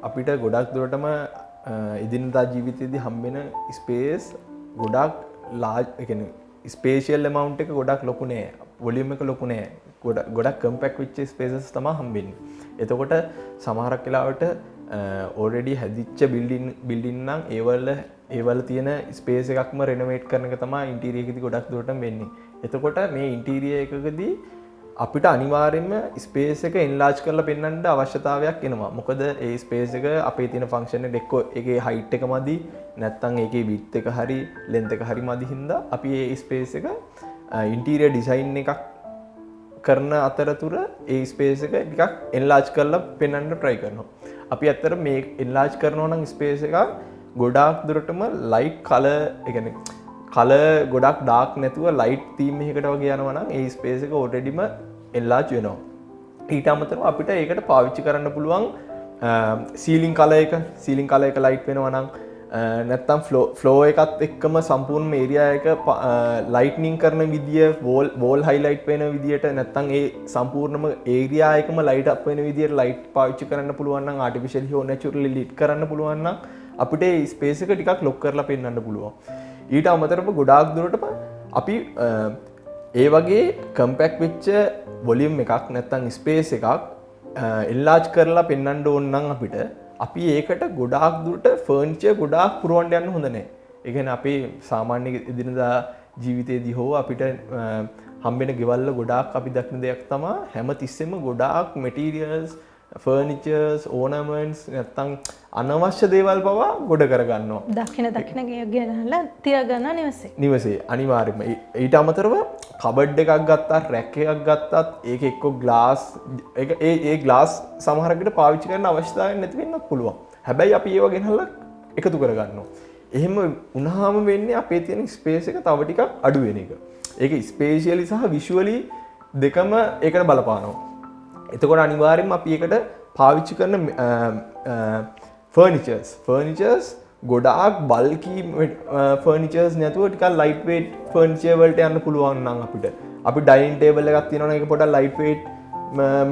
අපිට ගොඩක් දුරටම එදිනදා ජීවිතයේදී හම්බෙන ස්පේස් ගොඩක් large ඒ කියන්නේ ස්පේෂියල් amount එක ගොඩක් ලොකු නෑ. වොලියුම් එක ලොකු නෑ. ගොඩක් කම්පැක්ට් වෙච්ච ස්පේසස් තමයි හම්බෙන්නේ. එතකොට සමහරක් වෙලාවට already හැදිච්ච බිල්ඩින් නම් ඒවල තියෙන ස්පේස් එකක්ම රෙනොවේට් කරන එක තමයි ඉන්ටීරියර් එකේදී ගොඩක් දුරට වෙන්නේ. එතකොට මේ ඉන්ටීරියර් එකකදී අපිට අනිවාර්යයෙන්ම ස්පේස් එක එන්ලාර්ජ් කරලා පෙන්වන්න අවශ්‍යතාවයක් එනවා. මොකද ඒ ස්පේස් එක අපේ තියෙන ෆන්ක්ෂන් එකට එක්ක ඒකේ height එක මදි නැත්නම් ඒකේ width එක හරි length එක හරි මදි හින්දා අපි ඒ ස්පේස් එක ඉන්ටීරියර් ඩිසයින් එකක් කරන අතරතුර ඒ ස්පේස් එක ටිකක් එන්ලාර්ජ් කරලා පෙන්වන්න try කරනවා. අපි ඇත්තට මේ එන්ලාර්ජ් කරනවා නම් ස්පේස් එක ගොඩාක් දුරටම light color ඒ කියන්නේ කලර් ගොඩක් ඩාර්ක් නැතුව ලයිට් තීම් එකකට වගේ යනවා නම් ඒ ස්පේස් එක ඔල්රෙඩිම එන්ලාර්ජ් වෙනවා. ඊට අමතරව අපිට ඒකට පාවිච්චි කරන්න පුළුවන් සීලින් කලර් එක ලයිට් වෙනවා නම් නැත්තම් ෆ්ලෝ එකත් එක්කම සම්පූර්ණ ඒරියා එක ලයිට්නින් කරන විදිය වෝල් හයිලයිට් වෙන විදියට නැත්තම් ඒ සම්පූර්ණම ඒරියා එකම ලයිට් අප් වෙන විදියට ලයිට් පාවිච්චි කරන්න පුළුවන් නම් ආටිෆිෂියලි හෝ නැචරලි ලිට් කරන්න පුළුවන් නම් අපිට ඒ ස්පේස් එක ටිකක් ලොක් කරලා පෙන්වන්න පුළුවන්. ඊට අමතරව ගොඩාක් දුරටම අපි ඒ වගේ කම්පැක්ට් වෙච්ච වොලියුම් එකක් නැත්තම් ස්පේස් එකක් එන්ලාර්ජ් කරලා පෙන්වන්න ඕන නම් අපිට අපි ඒකට ගොඩාක් දුරට ෆර්නිචර් ගොඩාක් පුරවන්න යන්න හොඳ නැහැ. ඒ කියන්නේ අපේ සාමාන්‍ය එදිනදා ජීවිතේදී හෝ අපිට හම්බෙන ගෙවල් වල ගොඩාක් අපි දක්න දෙයක් තමයි හැම තිස්සෙම ගොඩාක් මැටීරියල්ස් ෆර්නිචර්ස් ඕනමන්ට්ස් නැත්තම් අනවශ්‍ය දේවල් පවා ගොඩ කරගන්නවා. දකින ගෙනහලා තියාගන්න නිවසේ අනිවාර්යයෙන්ම. ඊට අමතරව කබඩ් එකක් ගත්තා, රැක් එකක් ගත්තත් ඒක එක්ක ග්ලාස් ඒ ග්ලාස් සමහරකට පාවිච්චි කරන්න අවශ්‍යතාවයක් නැති වෙන්නත් පුළුවන්. හැබැයි අපි ඒව ගෙනහලා එකතු කරගන්නවා. එහෙම වුණාම වෙන්නේ අපේ තියෙන ස්පේස් එක තව ටිකක් අඩු වෙන එක. ඒක ස්පේෂියලි සහ විෂුවලි දෙකම ඒකට බලපානවා. එතකොට අනිවාර්යයෙන්ම අපි ඒකට පාවිච්චි කරන ෆර්නිචර්ස් ගොඩාක් බල්කි ෆර්නිචර්ස් නැතුව ටිකක් ලයිට් වේට් ෆර්නිචර් වලට යන්න පුළුවන් නම් අපි ඩයිනින් ටේබල් එකක් තියෙනවා නම් ඒක පොඩක් ලයිට් වේට්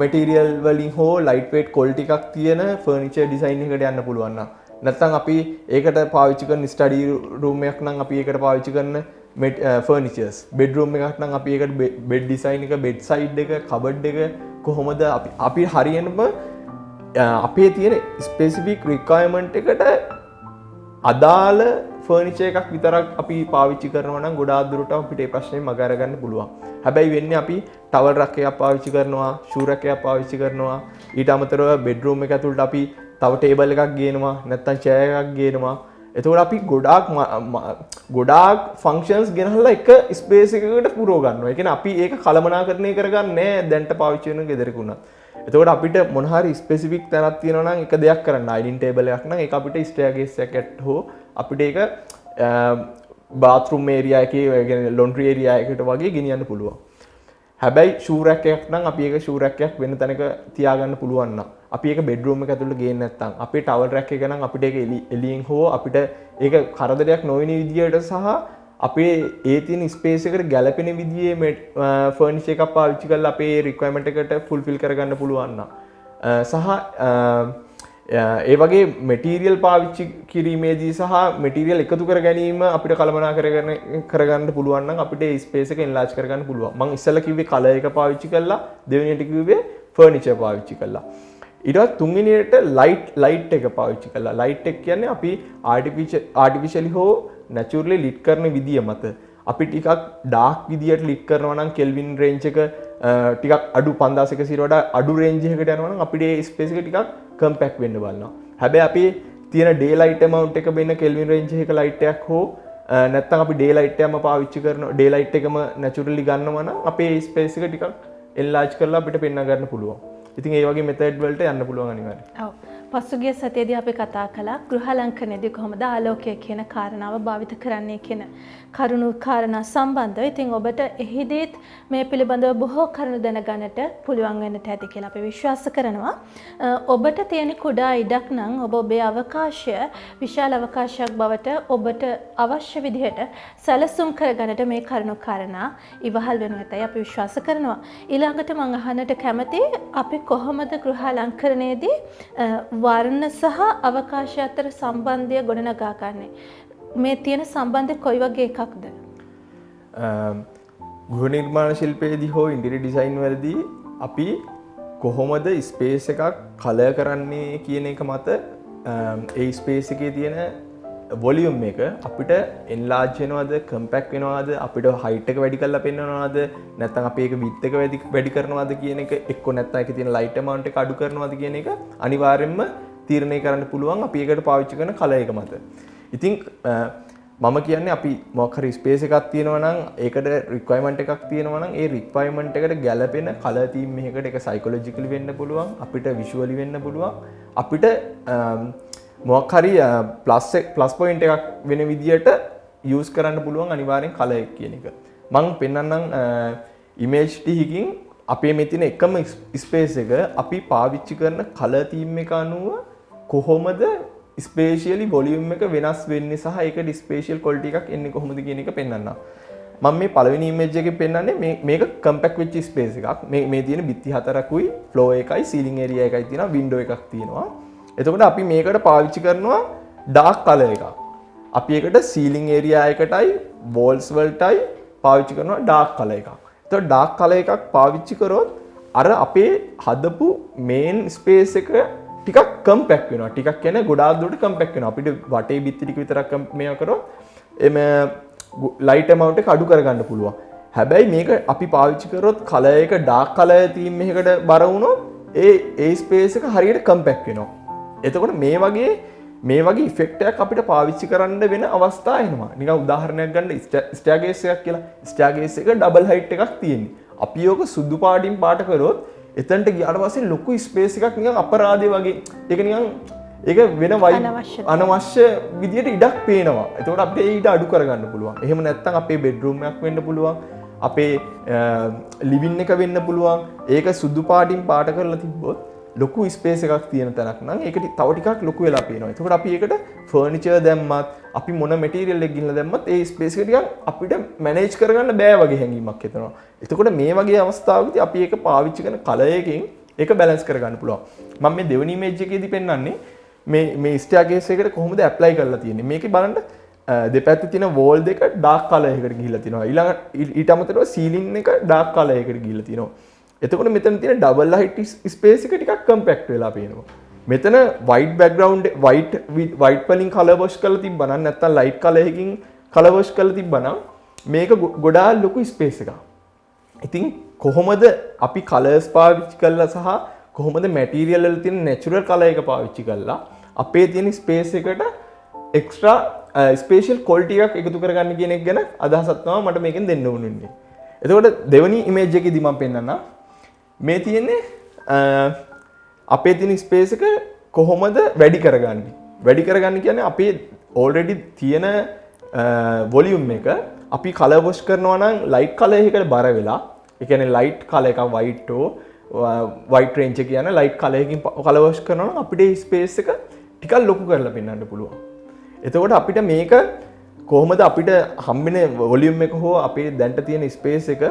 මැටීරියල් වලින් හෝ ලයිට් වේට් ක්වොලිටි එකක් තියෙන ෆර්නිචර් ඩිසයින් එකකට යන්න පුළුවන් නම් නැත්නම් අපි ඒකට පාවිච්චි කරන ස්ටඩි රූම් එකක් නම් අපි ඒකට පාවිච්චි කරන ෆර්නිචර්ස් බෙඩ්රූම් එකක් නම් අපි ඒකට බෙඩ් ඩිසයින් එක බෙඩ් සයිඩ් එක කබඩ් එක කොහොමද අපි හරියටම අපේ තියෙන ස්පෙસિෆික් රික්වයර්මන්ට් එකට අදාළ ෆර්නිචර් එකක් විතරක් අපි පාවිච්චි කරනවා නම් ගොඩාක් දුරට අපිට මේ ප්‍රශ්නේ මග අරගන්න පුළුවන්. හැබැයි වෙන්නේ අපි ටවල් රැක් එකක් පාවිච්චි කරනවා, ෂූ රැක් එකක් පාවිච්චි කරනවා. ඊට අමතරව බෙඩ්රූම් එක ඇතුළට අපි තව ටේබල් එකක් ගේනවා, නැත්නම් චෙයර් එකක් ගේනවා. එතකොට අපි ගොඩාක් ෆන්ක්ෂන්ස් ගෙනහලා එක ස්පේස් එකකට පුරව ගන්නවා. ඒ කියන්නේ අපි ඒක කළමනාකරණය කරගන්නේ නැහැ දැන්ට පාවිච්චි වෙන ගෙදරකුණත්. එතකොට අපිට මොන හරි ස්පෙસિෆික් තැනක් තියෙනවා නම් එක දෙයක් කරන්න ඩයිනින් ටේබල් එකක් නම් ඒක අපිට ස්ටෙයාර්කේස් එකකට හෝ අපිට ඒක බාත්රූම් ඒරියා එකේ ඒ කියන්නේ ලොන්ඩ්‍රි ඒරියා එකකට වගේ ගෙනියන්න පුළුවන්. හැබැයි ෂූ රැක් එකක් නම් අපි ඒක ෂූ රැක් එකක් වෙන තැනක තියාගන්න පුළුවන් නම් අපි ඒක බෙඩ්රූම් එක ඇතුළට ගේන්නේ නැත්නම් අපේ ටවල් රැක් එක නම් අපිට ඒක එළියෙන් හෝ අපිට ඒක කරදරයක් නොවන විදියට සහ අපේ ඒ තියෙන ස්පේස් එකට ගැලපෙන විදිහේ ෆර්නිචර් එකක් පාවිච්චි කරලා අපේ රික්වයර්මන්ට් එකට ෆුල්ෆිල් කරගන්න පුළුවන් නම් සහ ඒ වගේ මෙටීරියල් පාවිච්චි කිරීමේදී සහ මෙටීරියල් එකතු කර ගැනීම අපිට කළමනාකරණය කරගන්න පුළුවන් නම් අපිට ඒ ස්පේස් එක එන්ලාර්ජ් කරගන්න පුළුවන්. මම ඉස්සෙල්ලා කිව්වේ කලර් එක පාවිච්චි කළා, දෙවෙනියට කිව්වේ ෆර්නිචර් පාවිච්චි කළා. ඊට පස්සේ තුන්වෙනියට ලයිට් එක පාවිච්චි කළා. ලයිට් එක කියන්නේ අපි ආටිෆිෂියලි හෝ නැචරලි ලිට් කරන විදිය මත අපි ටිකක් ඩාර්ක් විදියට ලිට් කරනවා නම් කෙල්වින් රේන්ජ් එක ටිකක් අඩු 5100 වඩා අඩු රේන්ජ් එකකට යනවා නම් අපිට ඒ ස්පේස් එක ටිකක් කම්පැක්ට් වෙන්න බලනවා. හැබැයි අපි තියෙන ඩේ ලයිට් amount එක වෙන කෙල්වින් රේන්ජ් එකක ලයිට් එකක් හෝ නැත්නම් අපි ඩේ ලයිට් එකම පාවිච්චි කරනවා ඩේ ලයිට් එකම නැචරලි ගන්නවා නම් අපේ ස්පේස් එක ටිකක් එන්ලාර්ජ් කරලා අපිට පෙන්වා ගන්න පුළුවන්. ඉතින් ඒ වගේ මෙතඩ් වලට යන්න පුළුවන් අනිවාර්යයෙන්. ඔව්. පසුගිය සතියේදී අපි කතා කළා ගෘහලංකනයේදී කොහොමද ආලෝකය කියන කාරණාව භාවිත කරන්නේ කියන කරුණු කාරණා සම්බන්ධව. ඉතින් ඔබට එහිදීත් මේ පිළිබඳව බොහෝ කරුණු දැනගන්නට පුළුවන් වෙන්නට ඇති කියලා අපි විශ්වාස කරනවා. ඔබට තියෙන කුඩා ඉඩක් නම් ඔබ ඔබේ අවකාශය විශාල අවකාශයක් බවට ඔබට අවශ්‍ය විදිහට සැලසුම් කරගන්නට මේ කරුණු කාරණා ඉවහල් වෙනු ඇතයි අපි විශ්වාස කරනවා. ඊළඟට මම අහන්නට කැමති අපි කොහොමද ගෘහලංකරණයේදී වර්ණ සහ අවකාශය අතර සම්බන්ධය ගොඩනගා ගන්නේ? මේ තියෙන සම්බන්ධය කොයි වගේ එකක්ද? ගෘහ නිර්මාණ ශිල්පයේදී හෝ ඉන්ටීරියර් ඩිසයින් වලදී අපි කොහොමද ස්පේස් එකක් කලර් කරන්නේ කියන එක මත ඒ ස්පේස් එකේ තියෙන වොලියුම් එක අපිට එන්ලාර්ජ් වෙනවද, කම්පැක්ට් වෙනවද, අපිට හයිට් එක වැඩි කරලා පෙන්වනවද, නැත්නම් අපි ඒක විඩ්ත් එක වැඩි කරනවද කියන එක එක්ක නැත්නම් ඒකේ තියෙන ලයිට් amount එක අඩු කරනවද කියන එක අනිවාර්යයෙන්ම තීරණය කරන්න පුළුවන් අපි ඒකට පාවිච්චි කරන කලර් එක මත. ඉතින් මම කියන්නේ අපි මොකක් හරි ස්පේස් එකක් තියෙනවා නම් ඒකට රික්වයර්මන්ට් එකක් තියෙනවා නම් ඒ රික්වයර්මන්ට් එකට ගැලපෙන කලර් තීම් එකකට ඒක සයිකොලොජිකලි වෙන්න පුළුවන්, අපිට විෂුවලි වෙන්න පුළුවන්, අපිට මොකක් හරි ප්ලස් පොයින්ට් එකක් වෙන විදියට යූස් කරන්න පුළුවන් අනිවාර්යෙන් කලර් එක කියන එක. මම පෙන්නන්නම් ඉමේජ් ටිකකින් අපේ මේ තියෙන එකම ස්පේස් එක අපි පාවිච්චි කරන කලර් තීම් එක අනුව කොහොමද ස්පේෂියලි වොලියුම් එක වෙනස් වෙන්නේ සහ ඒකට ස්පේෂියල් ක්වොලිටි එකක් එන්නේ කොහොමද කියන එක පෙන්වන්නම්. මම මේ පළවෙනි ඉමේජ් එකේ පෙන්වන්නේ මේක කම්පැක්ට් වෙච්ච ස්පේස් එකක්. මේ තියෙන බිත්ති හතරකුයි, ෆ්ලෝ එකයි, සීලිං ඒරියා එකයි තියෙනවා, වින්ඩෝ එකක් තියෙනවා. එතකොට අපි මේකට පාවිච්චි කරනවා ඩාර්ක් කලර් එකක්. අපි ඒකට සීලිං ඒරියා එකටයි, වෝල්ස් වලටයි පාවිච්චි කරනවා ඩාර්ක් කලර් එකක්. එතකොට ඩාර්ක් කලර් එකක් පාවිච්චි කරොත් අර අපේ හදපු මේන් ස්පේස් එක ටිකක් කම්පැක්ට් වෙනවා. ටිකක් කියන්නේ ගොඩාක් දුරට කම්පැක්ට් වෙනවා. අපිට වටේ බිත්ති ටික විතරක් මේව කරොත් එමෙ ලයිට් amount එක අඩු කරගන්න පුළුවන්. හැබැයි මේක අපි පාවිච්චි කරොත් කලර් එක ඩාර්ක් කලර් තීම් එකකට බර වුණොත් ඒ ස්පේස් එක හරියට කම්පැක්ට් වෙනවා. එතකොට මේ වගේ ඉෆෙක්ට් එකක් අපිට පාවිච්චි කරන්න වෙන අවස්ථා එනවා. නිකන් උදාහරණයක් ගන්න ස්ටෑගේස් එකක් කියලා. ස්ටෑගේස් එක ඩබල් හයිට් එකක් තියෙන්නේ. අපි ඕක සුදු පාටින් පාට කරොත් එතනට ගියාට පස්සේ ලොකු ස්පේස් එකක් නිකන් අපරාධේ වගේ. ඒක නිකන් ඒක වෙන අනවශ්‍ය විදියට ඉඩක් පේනවා. එතකොට අපිට ඒ ඉඩ අඩු කරගන්න පුළුවන්. එහෙම නැත්නම් අපේ බෙඩ්රූම් එකක් වෙන්න පුළුවන්. අපේ ලිවින් එක වෙන්න පුළුවන්. ඒක සුදු පාටින් පාට කරලා තිබ්බොත් ලොකු ස්පේස් එකක් තියෙන තැනක් නම් ඒක තව ටිකක් ලොකු වෙලා පේනවා. එතකොට අපි ඒකට ෆර්නිචර් දැම්මත්, අපි මොන මැටීරියල් එක ගිහලා දැම්මත් ඒ ස්පේස් එක ටිකක් අපිට මැනේජ් කරගන්න බෑ වගේ හැඟීමක් එතනවා. එතකොට මේ වගේ අවස්ථාවකදී අපි ඒක පාවිච්චි කරන කලර් එකකින් ඒක බැලන්ස් කරගන්න පුළුවන්. මම මේ දෙවෙනි ඉමේජ් එකේදී පෙන්නන්නේ මේ ස්ටෑගේස් එකට කොහොමද ඇප්ලයි කරලා තියෙන්නේ. මේකේ බලන්න දෙපැත්තේ තියෙන වෝල් දෙක ඩාර්ක් කලර් එකකට ගිහිල්ලා තියෙනවා. ඊට අමතරව සීලින් එක ඩාර්ක් කලර් එකකට ගිහිල්ලා තියෙනවා. එතකොට මෙතන තියෙන ඩබල් හයිට් ස්පේස් එක ටිකක් කම්පැක්ට් වෙලා පේනවා. මෙතන වයිට් බෑග්ග්‍රවුන්ඩ් වයිට් වලින් කලර් වොෂ් කරලා තිබ්බනම් නැත්නම් ලයිට් කලර් එකකින් කලර් වොෂ් කරලා තිබ්බනම් මේක ගොඩාක් ලොකු ස්පේස් එකක්. ඉතින් කොහොමද අපි කලර්ස් පාවිච්චි කරලා සහ කොහොමද මැටීරියල් වල තියෙන නැචරල් කලර් එක පාවිච්චි කරලා අපේ තියෙන ස්පේස් එකට එක්ස්ට්‍රා ස්පේෂල් ක්වොලිටි එකක් එකතු කරගන්න කියන එක ගැන අදහසක් තමයි මට මේකෙන් දෙන්න උනුනේ. එතකොට දෙවෙනි ඉමේජ් එකේදී මම පෙන්නන්නම් මේ තියෙන්නේ අපේ තියෙන ස්පේස් එක කොහොමද වැඩි කරගන්නේ. වැඩි කරගන්න කියන්නේ අපේ ඔල්රෙඩි තියෙන වොලියුම් එක අපි කලර් වොෂ් කරනවා නම් ලයිට් කලර් එකකට බර වෙලා, ඒ කියන්නේ ලයිට් කලර් එකක් වයිට් හෝ වයිට් රේන්ජ් එක කියන ලයිට් කලර් එකකින් කලර් වොෂ් කරනවා නම් අපිට ස්පේස් එක ටිකක් ලොකු කරලා පෙන්වන්න පුළුවන්. එතකොට අපිට මේක කොහොමද අපිට හම්බෙන වොලියුම් එක හෝ අපේ දැන්ට තියෙන ස්පේස් එක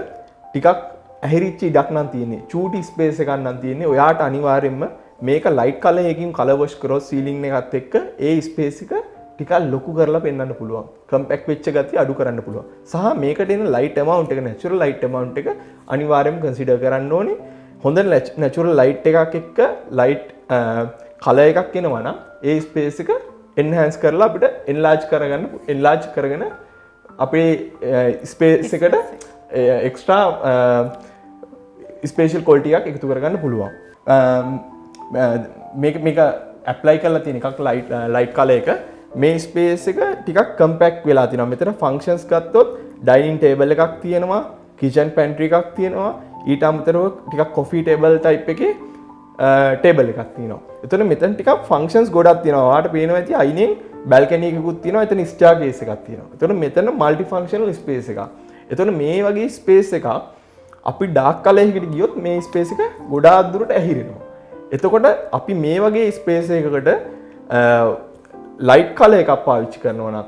ටිකක් ඇහිරිච්ච ඉඩක් නම් තියෙන්නේ. චූටි ස්පේස් එකක් නම් තියෙන්නේ. ඔයාට අනිවාර්යයෙන්ම මේක ලයිට් කලර් එකකින් කලර් වොෂ් කරොත් සීලින් එකත් එක්ක ඒ ස්පේස් එක ටිකක් ලොකු කරලා පෙන්වන්න පුළුවන්. කම්පැක්ට් වෙච්ච ගතිය අඩු කරන්න පුළුවන්. සහ මේකට එන ලයිට් amount එක natural light amount එක අනිවාර්යයෙන්ම consider කරන්න ඕනේ. හොඳ natural light එකක් එක්ක light කලර් එකක් එනවා නම් ඒ ස්පේස් එක enhance කරලා අපිට enlarge කරගෙන අපේ ස්පේස් එකට එක්ස්ට්‍රා ස්පේෂල් quality එකක් එකතු කරගන්න පුළුවන්. මේක ඇප්ලයි කරලා තියෙන එකක් ලයිට් කලර් එක මේ ස්පේස් එක ටිකක් කම්පැක්ට් වෙලා තියෙනවා. මෙතන ෆන්ක්ෂන්ස් ගත්තොත් ඩයිනින් ටේබල් එකක් තියෙනවා, කිචන් පැන්ට්‍රි එකක් තියෙනවා, ඊට අමතරව ටිකක් කොෆි ටේබල් ටයිප් එකේ ටේබල් එකක් තියෙනවා. එතන මෙතන ටිකක් ෆන්ක්ෂන්ස් ගොඩක් තියෙනවා. ඔයාලට පේනවා ඇති අයිනෙන් බල්කනි එකකුත් තියෙනවා. එතන ස්ටාර් කේස් එකක් තියෙනවා. එතන මෙතන মালටි ෆන්ක්ෂනල් ස්පේස් එකක්. එතන මේ වගේ ස්පේස් එකක් අපි ඩාර්ක් කලර් එකකට ගියොත් මේ ස්පේස් එක ගොඩාක් දුරට ඇහිරෙනවා. එතකොට අපි මේ වගේ ස්පේස් එකකට ලයිට් කලර් එකක් පාවිච්චි කරනවා නම්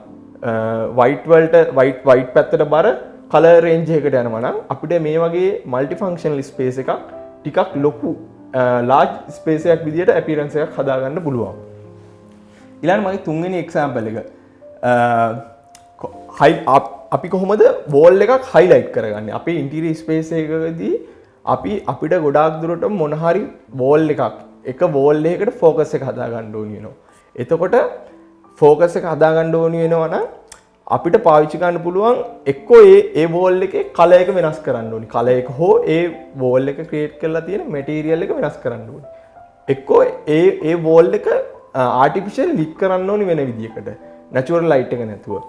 වයිට් වලට වයිට් පැත්තට බර කලර් රේන්ජ් එකකට යනවා නම් අපිට මේ වගේ মালටි ෆන්ක්ෂනල් ස්පේස් එකක් ටිකක් ලොකු ලාර්ජ් ස්පේස් එකක් විදියට අපියරන්ස් එකක් හදාගන්න පුළුවන්. ඊළඟ මගේ තුන්වෙනි එක්සැම්පල් එක අපි කොහොමද වෝල් එකක් හයිලයිට් කරගන්නේ? අපේ ඉන්ටීරියර් ස්පේස් එකකදී අපිට ගොඩාක් දුරට මොන හරි වෝල් එක වෝල් එකකට ફોකස් එක හදාගන්න ඕනි වෙනවා. එතකොට ෆෝකස් එක හදාගන්න ඕනි වෙනවා නම් අපිට පාවිච්චි ගන්න පුළුවන් එක්කෝ ඒ වෝල් එකේ කලර් එක වෙනස් කරන්න ඕනි. කලර් එක හෝ ඒ වෝල් එක ක්‍රියේට් කරලා තියෙන මැටීරියල් එක වෙනස් කරන්න ඕනි. එක්කෝ ඒ වෝල් එක ආටිෆිෂල් ලිට් කරන්න ඕනි වෙන විදියකට. නැචරල් ලයිට් එක නැතුව.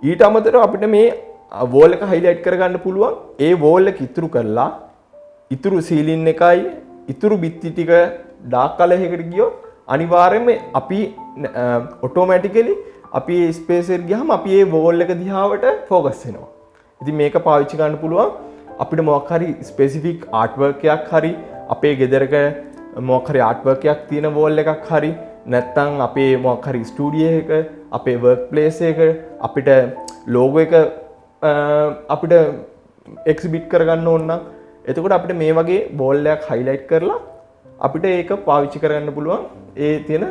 ඊට අමතරව අපිට මේ වෝල් එක හයිලයිට් කරගන්න පුළුවන් ඒ වෝල් එක ඉතුරු කරලා ඉතුරු සීලින් එකයි ඉතුරු බිත්ති ටික ඩාර්ක් කලර් එකකට ගියොත් අනිවාර්යයෙන්ම අපි ඔටෝමැටිකලි අපි ස්පේස් එකට ගියාම අපි ඒ වෝල් එක දිහාවට ફોකස් වෙනවා. ඉතින් මේක පාවිච්චි ගන්න පුළුවන් අපිට මොකක් හරි ස්පෙસિෆික් ආර්ට් වර්ක් එකක් හරි අපේ ගෙදරක මොකක් හරි ආර්ට් වර්ක් එකක් තියෙන වෝල් එකක් හරි නැත්නම් අපේ මොකක් හරි ස්ටුඩියෝ එක අපේ වර්ක් ප්ලේස් එක අපිට ලෝගෝ එක අපිට එක්සිබිට් කරගන්න ඕන නම් එතකොට අපිට මේ වගේ වෝල් එකක් හයිලයිට් කරලා අපිට ඒක පාවිච්චි කරගන්න පුළුවන් ඒ තියෙන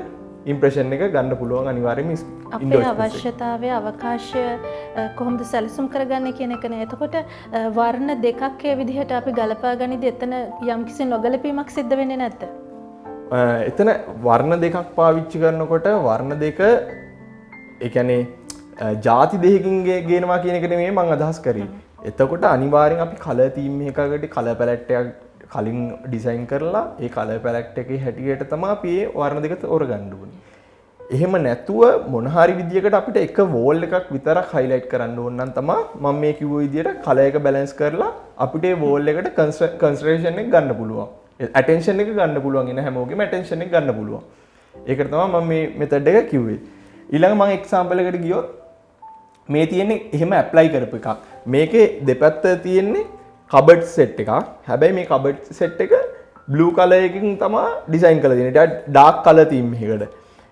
ඉම්ප්‍රෙෂන් එක ගන්න පුළුවන් අනිවාර්යයෙන්ම අපේ අවශ්‍යතාවය අවකාශය කොහොමද සැලසුම් කරගන්නේ කියන එකනේ. එතකොට වර්ණ දෙකක් ඒ විදිහට අපි ගලපා ගනිද්දී එතන යම්කිසි නොගැලපීමක් සිද්ධ වෙන්නේ නැද්ද? එතන වර්ණ දෙකක් පාවිච්චි කරනකොට වර්ණ දෙක ඒ කියන්නේ ಜಾති දෙකකින් ගේනවා කියන එක නෙමෙයි මම අදහස් කරේ. එතකොට අනිවාර්යෙන් අපි කලර් තීම් එකකට කලර් පැලට් එකක් කලින් ඩිසයින් කරලා ඒ කලර් පැලට් එකේ හැටියට තමයි අපි මේ වර්ණ දෙක තෝරගන්න ඕනේ. එහෙම නැතුව මොන හරි විදියකට අපිට එක වෝල් එකක් විතරක් හයිලයිට් කරන්න ඕන නම් තමයි මම මේ කිව්ව විදියට කලර් එක බැලන්ස් කරලා අපිට මේ වෝල් එකට කන්සිඩරේෂන් එක ගන්න පුළුවන්. ඇටෙන්ෂන් එක ගන්න පුළුවන්. එන හැමෝගෙම ඇටෙන්ෂන් එක ගන්න පුළුවන්. ඒකට තමයි මම මේ මෙතඩ් එක කිව්වේ. ඊළඟ මම එක්සැම්පල් එකකට ගියොත් මේ තියෙන්නේ එහෙම ඇප්ලයි කරපු එකක්. මේකේ දෙපැත්ත තියෙන්නේ කබඩ් සෙට් එකක්. හැබැයි මේ කබඩ් සෙට් එක බ්ලූ කලර් එකකින් තමයි ඩිසයින් කරලා තියෙන්නේ. ඊට ඩාර්ක් කලර් තීම් එකකට.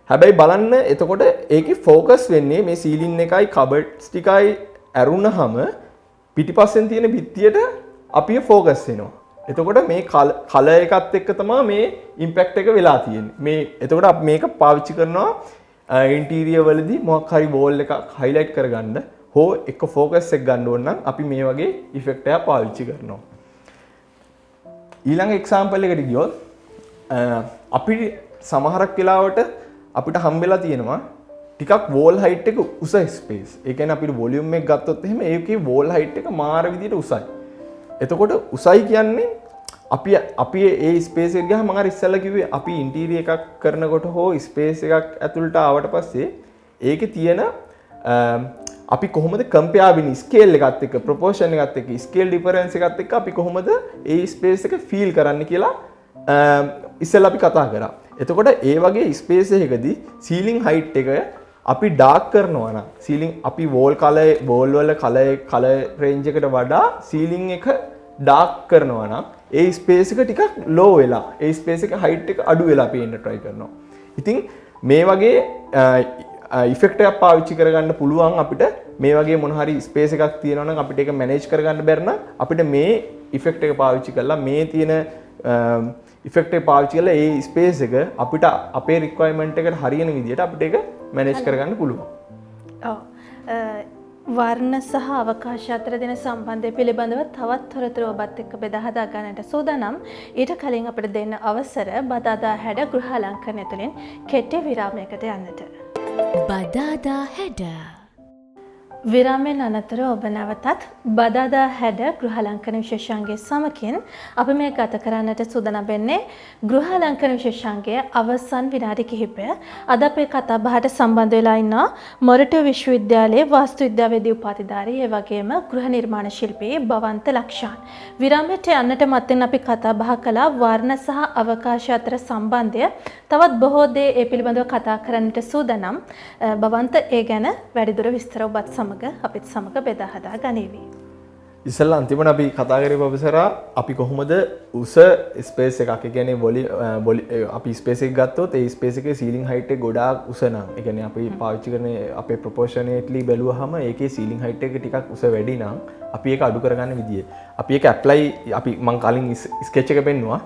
හැබැයි බලන්න එතකොට ඒකේ ફોකස් වෙන්නේ මේ සීලින් එකයි කබඩ්ස් ටිකයි ඇරුණාම පිටිපස්සෙන් තියෙන බිත්තියට අපි ફોකස් වෙනවා. එතකොට මේ කලර් එකත් එක්ක තමයි මේ ඉම්පැක්ට් එක වෙලා තියෙන්නේ. මේ එතකොට අපි මේක පාවිච්චි කරනවා ඉන්ටීරියර් වලදී මොකක් හරි වෝල් එකක් හයිලයිට් කරගන්න හෝ එක ફોකස් එක ගන්න ඕන නම් අපි මේ වගේ ඉෆෙක්ට් එකක් පාවිච්චි කරනවා. ඊළඟ එක්සැම්පල් එකට ගියොත් අපි සමහරක් වෙලාවට අපිට හම්බෙලා තියෙනවා ටිකක් වෝල් හයිට් එක උස ස්පේස්. ඒ කියන්නේ අපිට වොලියුම් එක ගත්තොත් එහෙම ඒකේ වෝල් හයිට් එක මාර විදියට උසයි. එතකොට උසයි කියන්නේ අපි ඒ ස්පේස් එකට ගියාම මම අර ඉස්සෙල්ලා කිව්වේ අපි ඉන්ටීරියර් එකක් කරනකොට හෝ ස්පේස් එකක් ඇතුළට ආවට පස්සේ ඒකේ තියෙන අපි කොහොමද කම්පෙයාර් වෙන්නේ ස්කේල් එකත් එක්ක ප්‍රොපෝර්ෂන් එකත් එක්ක ස්කේල් ඩිෆරන්ස් එකත් එක්ක අපි කොහොමද ඒ ස්පේස් එක ෆීල් කරන්න කියලා ඉස්සෙල්ලා අපි කතා කරා. එතකොට ඒ වගේ ස්පේස් එකකදී සීලින් හයිට් එක අපි ඩාර්ක් කරනවා නම් සීලින් අපි වෝල් වල කලර් රේන්ජ් එකට වඩා සීලින් එක ඩාර්ක් කරනවා නම් ඒ ස්පේස් එක ටිකක් ලෝ වෙලා ඒ ස්පේස් එක හයිට් එක අඩු වෙලා පේන්න try කරනවා. ඉතින් මේ වගේ ඉෆෙක්ට් එකක් පාවිච්චි කරගන්න පුළුවන් අපිට මේ වගේ මොන හරි ස්පේස් එකක් තියෙනවා නම් අපිට ඒක මැනේජ් කරගන්න බැරි නම් අපිට මේ ඉෆෙක්ට් එක පාවිච්චි කරලා මේ තියෙන ඉෆෙක්ට් එක පාවිච්චි කරලා ඒ ස්පේස් එක අපිට අපේ රික්වයර්මන්ට් එකට හරියන විදිහට අපිට ඒක මැනේජ් කරගන්න පුළුවන්. ඔව්. වර්ණ සහ අවකාශ අතර දෙන සම්බන්ධය පිළිබඳව තවත් තොරතුරු ඔබත් එක්ක බෙදා හදා ගන්නට සූදානම්. ඊට කලින් අපිට දෙන්න අවසර බදාදා හැඩ ගෘහාලංකරණය තුළින් කෙටි විරාමයකට යන්නට. බදාදා හැඩ විරාමයෙන් අනතුර ඔබ නැවතත් බදාදා හැඩ ගෘහාලංකරණ විශේෂාංගයේ සමකින් අපි මේ ගත කරන්නට සූදානම් වෙන්නේ ගෘහාලංකරණ විශේෂාංගයේ අවසන් විනාඩි කිහිපය. අද අපේ කතා බහට සම්බන්ධ වෙලා ඉන්නවා මොරටු විශ්වවිද්‍යාලයේ වාස්තු විද්‍යාවේදී උපාධිධාරී ඒ වගේම ගෘහ නිර්මාණ ශිල්පී භවන්ත ලක්ෂාන්. විරාමයට යන්නට මත්තෙන් අපි කතා බහ කළා වර්ණ සහ අවකාශ අතර සම්බන්ධය. තවත් බොහෝ දේ ඒ පිළිබඳව කතා කරන්නට සූදානම්. භවන්ත ඒ ගැන වැඩිදුර විස්තර ඔබත් සමග අපිත් සමග බෙදා හදා ගනිවි. ඉස්සෙල්ලා අන්තිමට අපි කතා කරේ ප්‍රොෆෙසර් අපි කොහොමද උස ස්පේස් එකක් ඒ කියන්නේ අපි ස්පේස් එක ගත්තොත් ඒ ස්පේස් එකේ සීලිං හයිට් එක ගොඩාක් උස නම් ඒ කියන්නේ අපි පාවිච්චි කරන අපේ ප්‍රොපෝෂනේට්ලි බැලුවාම ඒකේ සීලිං හයිට් එක ටිකක් උස වැඩි නම් අපි ඒක අඩු කරගන්න විදිය. අපි ඒක ඇප්ලයි අපි මම කලින් ස්කෙච් එක පෙන්නුවා.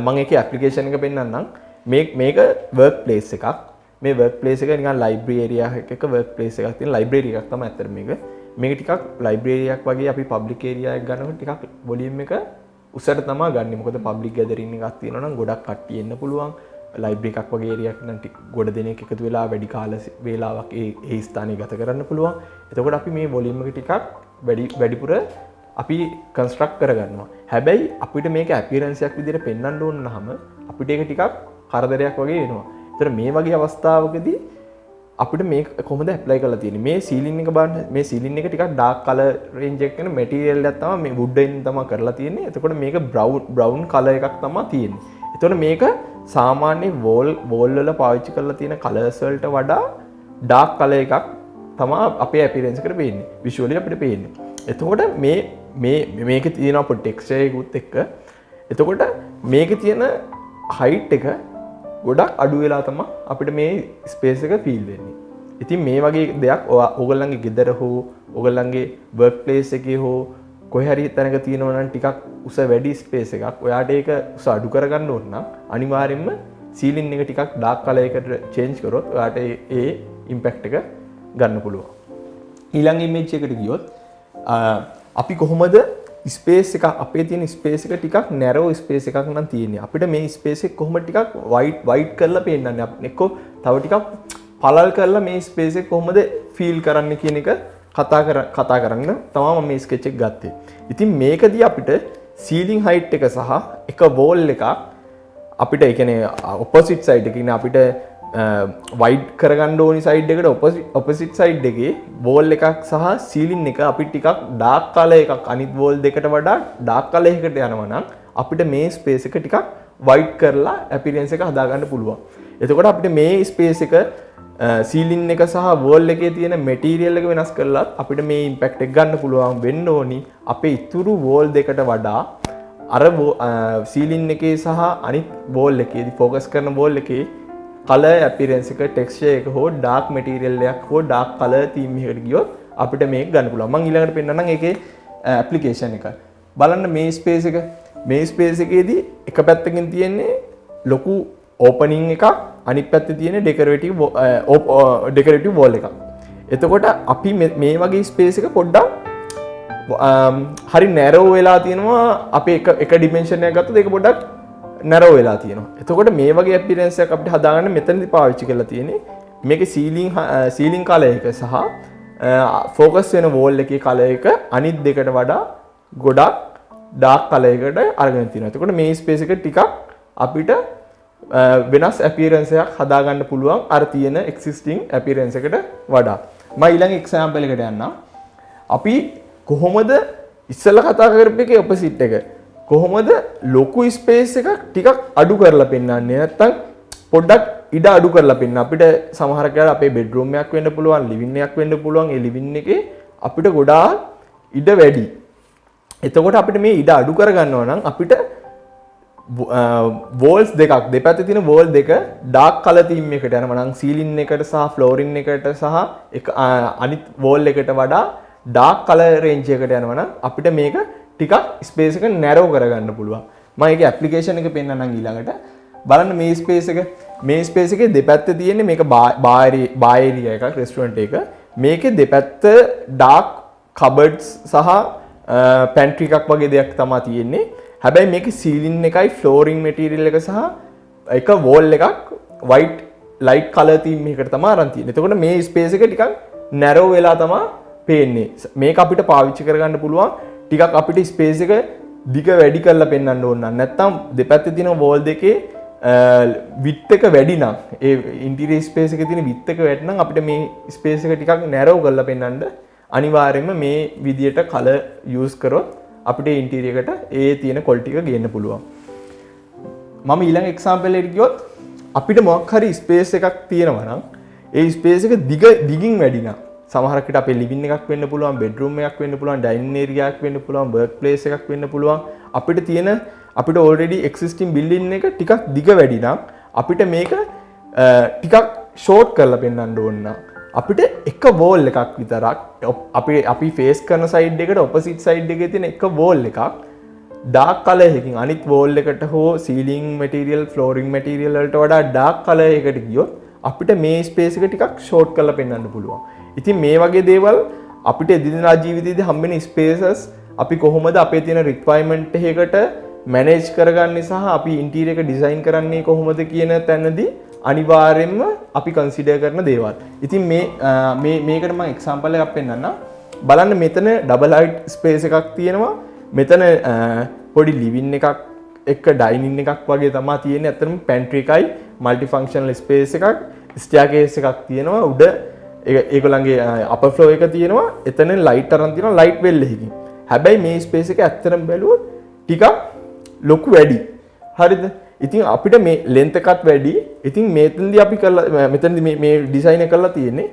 මම ඒකේ ඇප්ලිකේෂන් එක පෙන්නන්නම්. මේක වර්ක් ප්ලේස් එකක්. මේ වර්ක් ප්ලේස් එක නිකන් ලයිබ්‍රරි ඒරියා එකක වර්ක් ප්ලේස් එකක් තියෙන ලයිබ්‍රරි එකක් තමයි අතර මේක. මේක ටිකක් ලයිබ්‍රරි එකක් වගේ අපි පබ්ලික් ඒරියා එකක් ගන්නකොට ටිකක් වොලියම් එක උසට තමයි ගන්නෙ. මොකද පබ්ලික් ගැදරින් එකක් තියෙනවා නම් ගොඩක් කට්ටිය එන්න පුළුවන්. ලයිබ්‍රරි එකක් වගේ ඒරියා එකක් නම් ගොඩ දෙනෙක් එකතු වෙලා වැඩි කාල වේලාවක් ඒ ස්ථානයේ ගත කරන්න පුළුවන්. එතකොට අපි මේ වොලියම් එක ටිකක් වැඩිපුර අපි කන්ස්ට්‍රක්ට් කරගන්නවා. හැබැයි අපිට මේක අපියරන්ස් එකක් විදිහට පෙන්වන්න ඕන නම් අපිට ඒක ටිකක් කරදරයක් වගේ වෙනවා. ඒතර මේ වගේ අවස්ථාවකදී අපිට මේක කොහොමද ඇප්ලයි කරලා තියෙන්නේ? මේ සීලින් එක බලන්න. මේ සීලින් එක ටිකක් ඩාර්ක් කලර් රේන්ජ් එකක තියෙන මැටීරියල් එකක් තමයි මේ වුඩ් එකෙන් තමයි කරලා තියෙන්නේ. එතකොට මේක බ්‍රවුන් කලර් එකක් තමයි තියෙන්නේ. එතකොට මේක සාමාන්‍ය වෝල් වල පාවිච්චි කරලා තියෙන කලර්ස් වලට වඩා ඩාර්ක් කලර් එකක් තමයි අපේ අපියරන්ස් එකට පේන්නේ. විෂුවලි අපිට පේන්නේ. එතකොට මේකේ තියෙන අපේ ටෙක්ස්චර් එකකුත් එක්ක එතකොට මේකේ තියෙන හයිට් එක ගොඩක් අඩු වෙලා තමයි අපිට මේ ස්පේස් එක ෆීල් වෙන්නේ. ඉතින් මේ වගේ දෙයක් ඔයගොල්ලන්ගේ ගෙදර හෝ ඔයගොල්ලන්ගේ වර්ක් ප්ලේස් එකේ හෝ කොහේ හරි තැනක තියෙනවා නම් ටිකක් උස වැඩි ස්පේස් එකක් ඔයාට ඒක උස අඩු කරගන්න ඕන නම් අනිවාර්යයෙන්ම සීලින් එක ටිකක් ඩාර්ක් කලර් එකට චේන්ජ් කරොත් ඔයාට ඒ ඉම්පැක්ට් එක ගන්න පුළුවන්. ඊළඟ ඉමේජ් එකට ගියොත් අපි කොහොමද ස්පේස් එක අපේ තියෙන ස්පේස් එක ටිකක් නැරෝ ස්පේස් එකක් නම් තියෙන්නේ. අපිට මේ ස්පේස් එක කොහොමද ටිකක් වයිට් කරලා පේන්නන්නේ. එක්කෝ තව ටිකක් පළල් කරලා මේ ස්පේස් එක කොහොමද ෆීල් කරන්නේ කියන එක කතා කරන්න තමයි මම මේ ස්කෙච් එක ගත්තේ. ඉතින් මේකදී අපිට සීලිං හයිට් එක සහ එක වෝල් එකක් අපිට ඒ කියන්නේ ඔපොසිට් සයිඩ් එකකින් අපිට වයිඩ් කරගන්න ඕනි සයිඩ් එකට ඔපොසිට් සයිඩ් එකේ වෝල් එකක් සහ සීලින් එක අපි ටිකක් ඩාර්ක් කලර් එකක් අනිත් වෝල් දෙකට වඩා ඩාර්ක් කලර් එකකට යනවා නම් අපිට මේ ස්පේස් එක ටිකක් වයිඩ් කරලා අපියරන්ස් එක හදාගන්න පුළුවන්. එතකොට අපිට මේ ස්පේස් එක සීලින් එක සහ වෝල් එකේ තියෙන මැටීරියල් එක වෙනස් කරලා අපිට මේ ඉම්පැක්ට් එක ගන්න පුළුවන් වෙන්න ඕනි. අපේ ඉතුරු වෝල් දෙකට වඩා අර සීලින් එකේ සහ අනිත් වෝල් එකේදී ફોකස් කරන වෝල් එකේ කලර් අපියරන්ස් එක ටෙක්ස්චර් එක හෝ ඩාර්ක් මැටීරියල් එකක් හෝ ඩාර්ක් කලර් තීම් එකකට ගියොත් අපිට මේක ගන්න පුළුවන්. මම ඊළඟට පෙන්නන්නම් ඒකේ ඇප්ලිකේෂන් එක. බලන්න මේ ස්පේස් එක. මේ ස්පේස් එකේදී එක පැත්තකින් තියෙන්නේ ලොකු ඕපනින් එකක් අනිත් පැත්තේ තියෙන ඩෙකොරේටිව් වෝල් එකක්. එතකොට අපි මේ වගේ ස්පේස් එක පොඩ්ඩක් හරි නැරෝ වෙලා තියෙනවා. අපි එක ඩිමෙන්ෂන් එකක් ගත්තොත් ඒක පොඩ්ඩක් නැරෝ වෙලා තියෙනවා. එතකොට මේ වගේ අපියරන්ස් එකක් අපිට හදාගන්න මෙතනදී පාවිච්චි කරලා තියෙන්නේ මේකේ සීලිං කලර් එක සහ ફોකස් වෙන වෝල් එකේ කලර් එක අනිත් දෙකට වඩා ගොඩක් ඩාර්ක් කලර් එකකට අරගෙන තියෙනවා. එතකොට මේ ස්පේස් එක ටිකක් අපිට වෙනස් අපියරන්ස් එකක් හදාගන්න පුළුවන් අර තියෙන එක්සිස්ටිං අපියරන්ස් එකට වඩා. මම ඊළඟ එක්සැම්පල් එකට යන්නම්. අපි කොහොමද ඉස්සෙල්ලා කතා කරපු එකේ ඔපොසිට් එක කොහොමද ලොකු ස්පේස් එකක් ටිකක් අඩු කරලා පෙන්නන්නේ නැත්තම් පොඩ්ඩක් ඉඩ අඩු කරලා පෙන්නන අපිට සමහර කාලේ අපේ බෙඩ්රූම් එකක් වෙන්න පුළුවන් ලිවින් එකක් වෙන්න පුළුවන් ඒ ලිවින් එකේ අපිට ගොඩාක් ඉඩ වැඩි. එතකොට අපිට මේ ඉඩ අඩු කරගන්නවා නම් අපිට වෝල්ස් දෙකක් දෙපැත්තේ තියෙන වෝල් දෙක ඩාර්ක් කලර් තීම් එකකට යනවා නම් සීලින් එකට සහ ෆ්ලෝරින් එකට සහ අනිත් වෝල් එකට වඩා ඩාර්ක් කලර් රේන්ජ් එකකට යනවා නම් අපිට මේක ටිකක් ස්පේස් එක නැරෝ කරගන්න පුළුවන්. මම ඒකේ ඇප්ලිකේෂන් එක පෙන්නන්නම් ඊළඟට. බලන්න මේ ස්පේස් එක. මේ ස්පේස් එකේ දෙපැත්තේ තියෙන්නේ මේක බාර් ඒරියා එකක් රෙස්ටුරන්ට් එක. මේකේ දෙපැත්ත ඩාර්ක් කබඩ්ස් සහ පැන්ට්‍රි එකක් වගේ දෙයක් තමයි තියෙන්නේ. හැබැයි මේකේ සීලින් එකයි ෆ්ලෝරින් මැටීරියල් එක සහ එක වෝල් එකක් white light color theme එකකට තමයි අරන් තියෙන්නේ. එතකොට මේ ස්පේස් එක ටිකක් narrow වෙලා තමයි පේන්නේ. මේක අපිට පාවිච්චි කරගන්න පුළුවන් ටිකක් අපිට ස්පේස් එක දිග වැඩි කරලා පෙන්වන්න ඕන නම් නැත්නම් දෙපැත්තේ තියෙන වෝල් දෙකේ width එක වැඩි නම් ඒ ඉන්ටීරියර් ස්පේස් එකේ තියෙන width එක වැඩි නම් අපිට මේ ස්පේස් එක ටිකක් narrow කරලා පෙන්වන්න අනිවාර්යයෙන්ම මේ විදියට color use කරොත් අපිට ඉන්ටීරියර් එකට ඒ තියෙන quality එක ගේන්න පුළුවන්. මම ඊළඟ example එකට ගියොත් අපිට මොකක් හරි ස්පේස් එකක් තියෙනවා නම් ඒ ස්පේස් එක දිගින් වැඩි නම් සමහරකට අපේ ලිවින් එකක් වෙන්න පුළුවන්, බෙඩ්රූම් එකක් වෙන්න පුළුවන්, ඩයිනින් ඒරියා එකක් වෙන්න පුළුවන්, වර්ක් ප්ලේස් එකක් වෙන්න පුළුවන්. අපිට already existing building එක ටිකක් දිග වැඩි නම් අපිට මේක ටිකක් short කරලා පෙන්වන්න ඕන නම් අපිට එක wall එකක් විතරක් අපි face කරන side එකට opposite side එකේ තියෙන එක wall එකක් dark color එකකින් අනිත් wall එකට හෝ ceiling material, flooring material වලට වඩා dark color එකකට ගියොත් අපිට මේ space එක ටිකක් short කරලා පෙන්වන්න පුළුවන්. ඉතින් මේ වගේ දේවල් අපිට එදිනෙදා ජීවිතයේදී හම්බෙන spaces අපි කොහොමද අපේ තියෙන requirement එකකට manage කරගන්නේ සහ අපි interior එක design කරන්නේ කොහොමද කියන තැනදී අනිවාර්යයෙන්ම අපි consider කරන දේවල්. ඉතින් මේකට මම example එකක් පෙන්නන්නම්. බලන්න මෙතන double height space එකක් තියෙනවා. මෙතන පොඩි living එකක් එක්ක dining එකක් වගේ තමයි තියෙන්නේ. අතරම pantry එකයි multifunctional space එකක්, staircase එකක් තියෙනවා. උඩ ඒගොල්ලන්ගේ upper floor එක තියෙනවා. එතන light අරන් තියෙනවා light well එකකින්. හැබැයි මේ space එක ඇත්තටම බැලුවොත් ටිකක් ලොකු වැඩි. හරිද? ඉතින් අපිට මේ length එකත් වැඩි. ඉතින් මෙතනදී අපි කරලා මෙතනදී මේ design එක කරලා තියෙන්නේ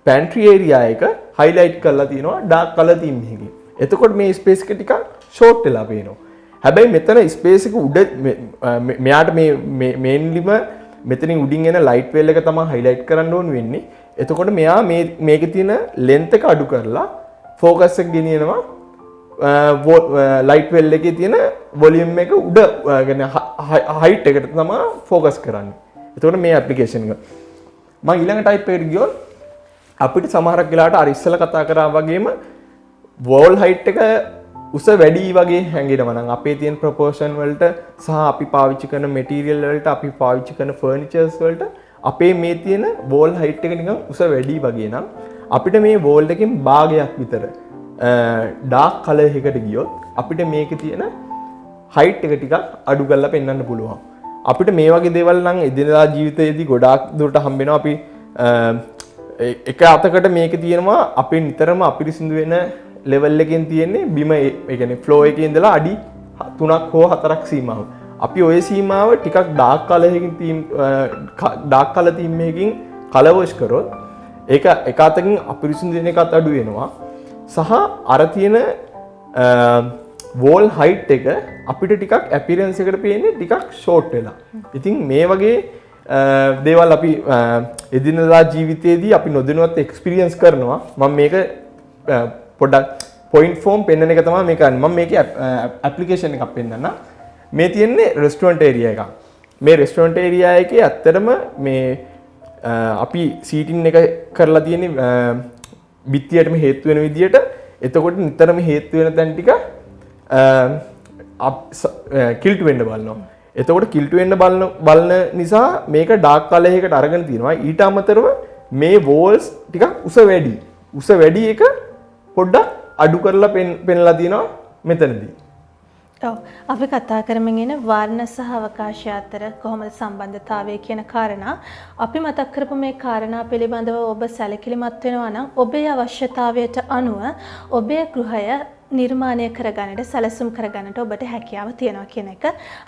pantry area එක highlight කරලා තියෙනවා dark color theme එකකින්. එතකොට මේ space එක ටිකක් short වෙලා පේනවා. හැබැයි මෙතන space එක උඩ මෙයාට මේ mainlyම මෙතනින් උඩින් එන light well එක තමයි highlight කරන්න ඕන වෙන්නේ. එතකොට මෙයා මේකේ තියෙන length එක අඩු කරලා focus එක ගෙනියනවා light well එකේ තියෙන volume එක උඩ يعني height එකට තමයි focus කරන්නේ. එතකොට මේ application එක මම ඊළඟ type එකට ගියොත් අපිට සමහරක් වෙලාවට අර ඉස්සෙල්ලා කතා කරා වගේම wall height එක උස වැඩි වගේ හැංගෙනවා නම් අපේ තියෙන proportion වලට සහ අපි පාවිච්චි කරන material වලට අපි පාවිච්චි කරන furnitures වලට අපේ මේ තියෙන wall height එක නිකන් උස වැඩි වගේ නම් අපිට මේ wall එකෙන් භාගයක් විතර dark color එකකට ගියොත් අපිට මේකේ තියෙන height එක ටිකක් අඩු කරලා පෙන්වන්න පුළුවන්. අපිට මේ වගේ දේවල් නම් එදිනදා ජීවිතයේදී ගොඩාක් දුරට හම්බ වෙනවා. අපි එක අතකට මේකේ තියෙනවා අපි නිතරම අපිරිසිදු වෙන level එකෙන් තියෙන්නේ බිම ඒ කියන්නේ floor එකේ ඉඳලා අඩි 3ක් හෝ 4ක් සීමාව. අපි ওই සීමාව ටිකක් dark color theme එකකින් color wash කරොත් ඒක එක අතකින් අපිරිසිදු වෙන එකත් අඩු වෙනවා. සහ අර තියෙන wall height එක අපිට ටිකක් appearance එකට පේන්නේ ටිකක් short වෙලා. ඉතින් මේ වගේ දේවල් අපි එදිනදා ජීවිතයේදී අපි නොදැනුවත් experience කරනවා. මම මේක පොඩ්ඩක් point form පෙන්වන එක තමයි මේ කරන්නේ. මම මේකේ application එකක් පෙන්නන්න. මේ තියෙන්නේ restaurant area එකක්. මේ restaurant area එකේ ඇත්තටම මේ අපි seating එක කරලා තියෙන්නේ බිත්තියටම හේතු වෙන විදියට. එතකොට නිතරම හේතු වෙන තැන් ටික කිල්ට් වෙන්න බලනවා. එතකොට කිල්ට් වෙන්න බලන නිසා මේක ඩාර්ක් කලර් එකකට අරගෙන තියෙනවා. ඊට අමතරව මේ walls ටිකක් උස වැඩි. උස වැඩි එක පොඩ්ඩක් අඩු කරලා පෙන්ලා තියෙනවා මෙතනදී. ඔව් අපි කතා කරමින් ඉන වර්ණ සහ අවකාශය අතර කොහොමද සම්බන්ධතාවය කියන කාරණා අපි මතක් කරපු මේ කාරණා පිළිබඳව ඔබ සැලකිලිමත් වෙනවා නම් ඔබේ අවශ්‍යතාවයට අනුව ඔබේ ගෘහය නිර්මාණය කරගන්නට සැලසුම් කරගන්නට ඔබට හැකියාව තියෙනවා කියන එක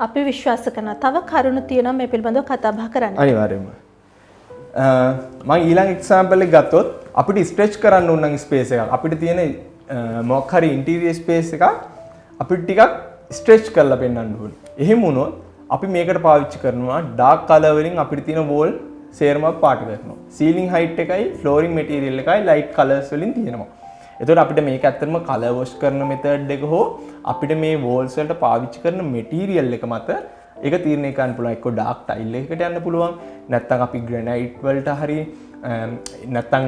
අපි විශ්වාස කරනවා. තව කරුණු තියෙනවා මේ පිළිබඳව කතා බහ කරන්න. අනිවාර්යයෙන්ම. මම ඊළඟ එක්සැම්පල් එක ගත්තොත් අපිට ස්ට්‍රෙච් කරන්න ඕන නම් ස්පේස් එකක් අපිට තියෙන මොකක් හරි ඉන්ටීරියර් ස්පේස් එකක් අපිට ටිකක් ස්ට්‍රෙච් කරලා පෙන්වන්න ඕනේ. එහෙම වුණොත් අපි මේකට පාවිච්චි කරනවා ඩාර්ක් කලර් වලින් අපිට තියෙන වෝල් සේරම පාට කරනවා. සීලින් හයිට් එකයි ෆ්ලෝරින් මැටීරියල් එකයි ලයිට් කලර්ස් වලින් තියෙනවා. එතකොට අපිට මේක ඇත්තටම කලර් වොෂ් කරන මෙතඩ් එක හෝ අපිට මේ වෝල්ස් වලට පාවිච්චි කරන මෙටීරියල් එක මත ඒක තීරණය කරන්න පුළුවන්. එක්ක ඩාර්ක් ටයිල් එකකට යන්න පුළුවන්. නැත්නම් අපි ග්‍රැනයිට් වලට හරි නැත්නම්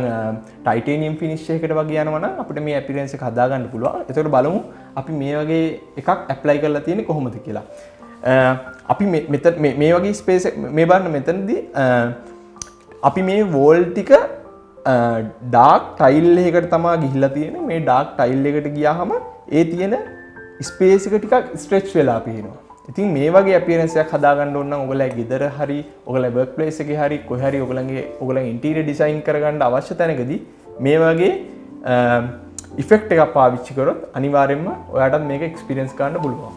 ටයිටේනියම් ෆිනිෂ් එකකට වගේ යනවා නම් අපිට මේ අපියරන්ස් එක හදා ගන්න පුළුවන්. එතකොට බලමු අපි මේ වගේ එකක් ඇප්ලයි කරලා තියෙන්නේ කොහොමද කියලා. අපි මේ වගේ ස්පේස් මේ බලන්න මෙතනදී අපි මේ වෝල් ටික ඩාර්ක් ටයිල් එකකට තමයි ගිහිල්ලා තියෙන්නේ. මේ ඩාර්ක් ටයිල් එකට ගියාම ඒ තියෙන ස්පේස් එක ටිකක් ස්ට්‍රෙච් වෙලා පේනවා. ඉතින් මේ වගේ අපියරන්ස් එකක් හදාගන්න ඕන නම් ඔයගොල්ලෝ ගෙදර හරි ඔයගොල්ලෝ වර්ක් ප්ලේස් එකේ හරි කොහේ හරි ඔයගොල්ලන්ගේ ඉන්ටීරියර් ඩිසයින් කරගන්න අවශ්‍ය තැනකදී මේ වගේ ඉෆෙක්ට් එකක් පාවිච්චි කරොත් අනිවාර්යයෙන්ම ඔයාලට මේක එක්ස්පීරියන්ස් කරන්න පුළුවන්.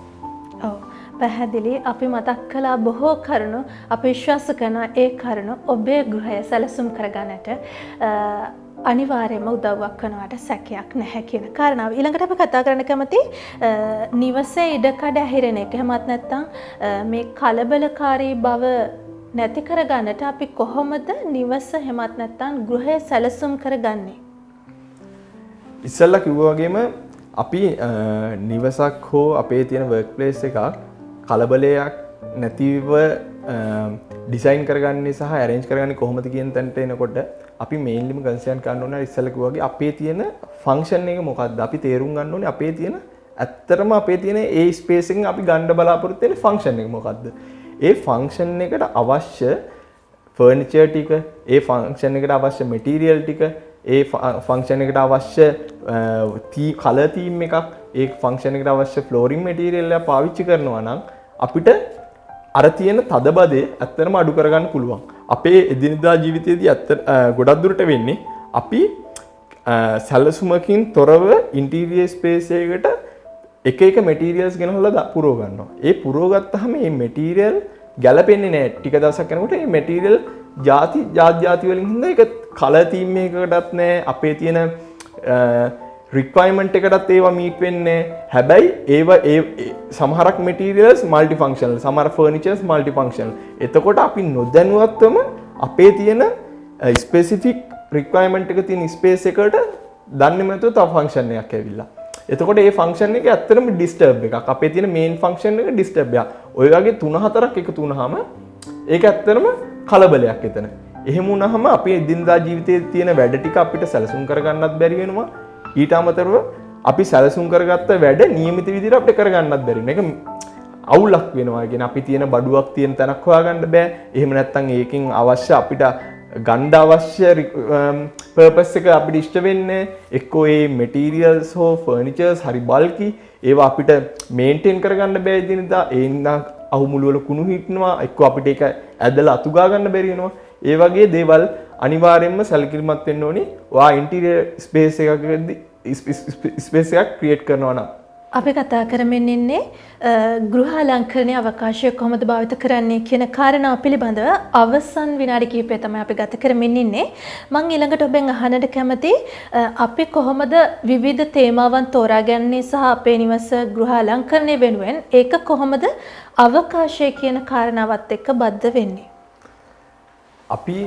ඔව් පැහැදිලි. අපි මතක් කළා බොහෝ කරුණු අපි විශ්වාස කරන ඒ කරුණු ඔබේ ගෘහය සැලසුම් කරගන්නට අනිවාර්යයෙන්ම උදව්වක් කරනවට සැකයක් නැහැ කියන කාරණාව. ඊළඟට අපි කතා කරන්න කැමති නිවසේ ඉඩකඩ ඇහිරෙන එක. එහෙමත් නැත්නම් මේ කලබලකාරී බව නැති කරගන්නට අපි කොහොමද නිවස එහෙමත් නැත්නම් ගෘහය සැලසුම් කරගන්නේ? ඉස්සෙල්ලා කිව්වා වගේම අපි නිවසක් හෝ අපේ තියෙන වර්ක් ප්ලේස් එකක් කලබලයක් නැතිව ඩිසයින් කරගන්නේ සහ ඇරේන්ජ් කරගන්නේ කොහොමද කියන තැනට එනකොට අපි මේන්ලිම කන්සර්න් කරන්න ඕනේ ඉස්සෙල්ලා කිව්වා වගේ අපේ තියෙන ෆන්ක්ෂන් එක මොකක්ද? අපි තේරුම් ගන්න ඕනේ අපේ තියෙන ඇත්තටම අපේ තියෙන ඒ ස්පේස් එකෙන් අපි ගන්න බලාපොරොත්තු වෙන ෆන්ක්ෂන් එක මොකක්ද? ඒ ෆන්ක්ෂන් එකට අවශ්‍ය ෆර්නිචර් ටික, ඒ ෆන්ක්ෂන් එකට අවශ්‍ය මැටීරියල් ටික, ඒ ෆන්ක්ෂන් එකට අවශ්‍ය කලර් තීම් එකක්, ඒ ෆන්ක්ෂන් එකට අවශ්‍ය ෆ්ලෝරින් මැටීරියල් එක පාවිච්චි කරනවා නම් අපිට අර තියෙන තදබදේ ඇත්තටම අඩු කරගන්න පුළුවන්. අපේ එදිනදා ජීවිතයේදී ගොඩක් දුරට වෙන්නේ අපි සැලසුමකින් තොරව ඉන්ටීරියර් ස්පේස් එකකට එක මැටීරියල්ස් ගෙනහලා පුරව ගන්නවා. ඒ පුරව ගත්තාම මේ මැටීරියල් ගැලපෙන්නේ නැහැ. ටික දවසක් යනකොට මේ මැටීරියල් ಜಾති වලින් හින්දා ඒක කලර් තීම් එකකටත් නැහැ. අපේ තියෙන රික්වයර්මන්ට් එකටත් ඒවා මීට් වෙන්නේ. හැබැයි ඒවා සමහරක් මැටීරියල්ස් මල්ටි ෆන්ක්ෂනල්, සමහර ෆර්නිචර්ස් මල්ටි ෆන්ක්ෂනල්. එතකොට අපි නොදැනුවත්වම අපේ තියෙන ස්පෙસિෆික් රික්වයර්මන්ට් එක තියෙන ස්පේස් එකට දන්නේ නැතුව තව ෆන්ක්ෂන් එකක් ඇවිල්ලා. එතකොට ඒ ෆන්ක්ෂන් එක ඇත්තටම ඩිස්ටර්බ් එකක්. අපේ තියෙන මේන් ෆන්ක්ෂන් එක ඩිස්ටර්බ් එකක්. ඔය වගේ 3-4ක් එකතු වුනහම ඒක ඇත්තටම කලබලයක් එතන. එහෙම වුනහම අපේ එදිනදා ජීවිතයේ තියෙන වැඩ ටික අපිට සැලසුම් කරගන්නත් බැරි වෙනවා. ඊට අමතරව අපි සැලසුම් කරගත්ත වැඩ නියමිත විදිහට අපිට කරගන්නත් බැරි වෙනවා. ඒක අවුලක් වෙනවා. කියන්නේ අපි තියෙන බඩුවක් තියෙන තැනක් හොයාගන්න බෑ. එහෙම නැත්නම් ඒකෙන් අවශ්‍ය අපිට ගන්න අවශ්‍ය පර්පස් එක අපිට ඉෂ්ට වෙන්නේ එක්කෝ ඒ මැටීරියල්ස් හෝ ෆර්නිචර්ස් හරි බල්කි. ඒවා අපිට මේන්ටේන් කරගන්න බෑ ඉදිනදා. ඒ නිසා අහුමුළු වල කුණු හිටිනවා. එක්කෝ අපිට ඒක ඇදලා අතුගා ගන්න බැරි වෙනවා. ඒ වගේ දේවල් අනිවාර්යයෙන්ම සැලකිලිමත් වෙන්න ඕනේ. ඔයා ඉන්ටීරියර් ස්පේස් එකක් ක්‍රියේට් කරනවා නම්. අපි කතා කරමින් ඉන්නේ ගෘහාලංකරණයේ අවකාශය කොහොමද භාවිත කරන්නේ කියන කාරණාව පිළිබඳව අවසන් විනාඩි කිහිපය තමයි අපි ගත කරමින් ඉන්නේ. මම ඊළඟට ඔබෙන් අහන්නට කැමති අපි කොහොමද විවිධ තේමාවන් තෝරාගන්නේ සහ අපේ නිවස ගෘහාලංකරණය වෙනුවෙන් ඒක කොහොමද අවකාශය කියන කාරණාවත් එක්ක බද්ධ වෙන්නේ? අපි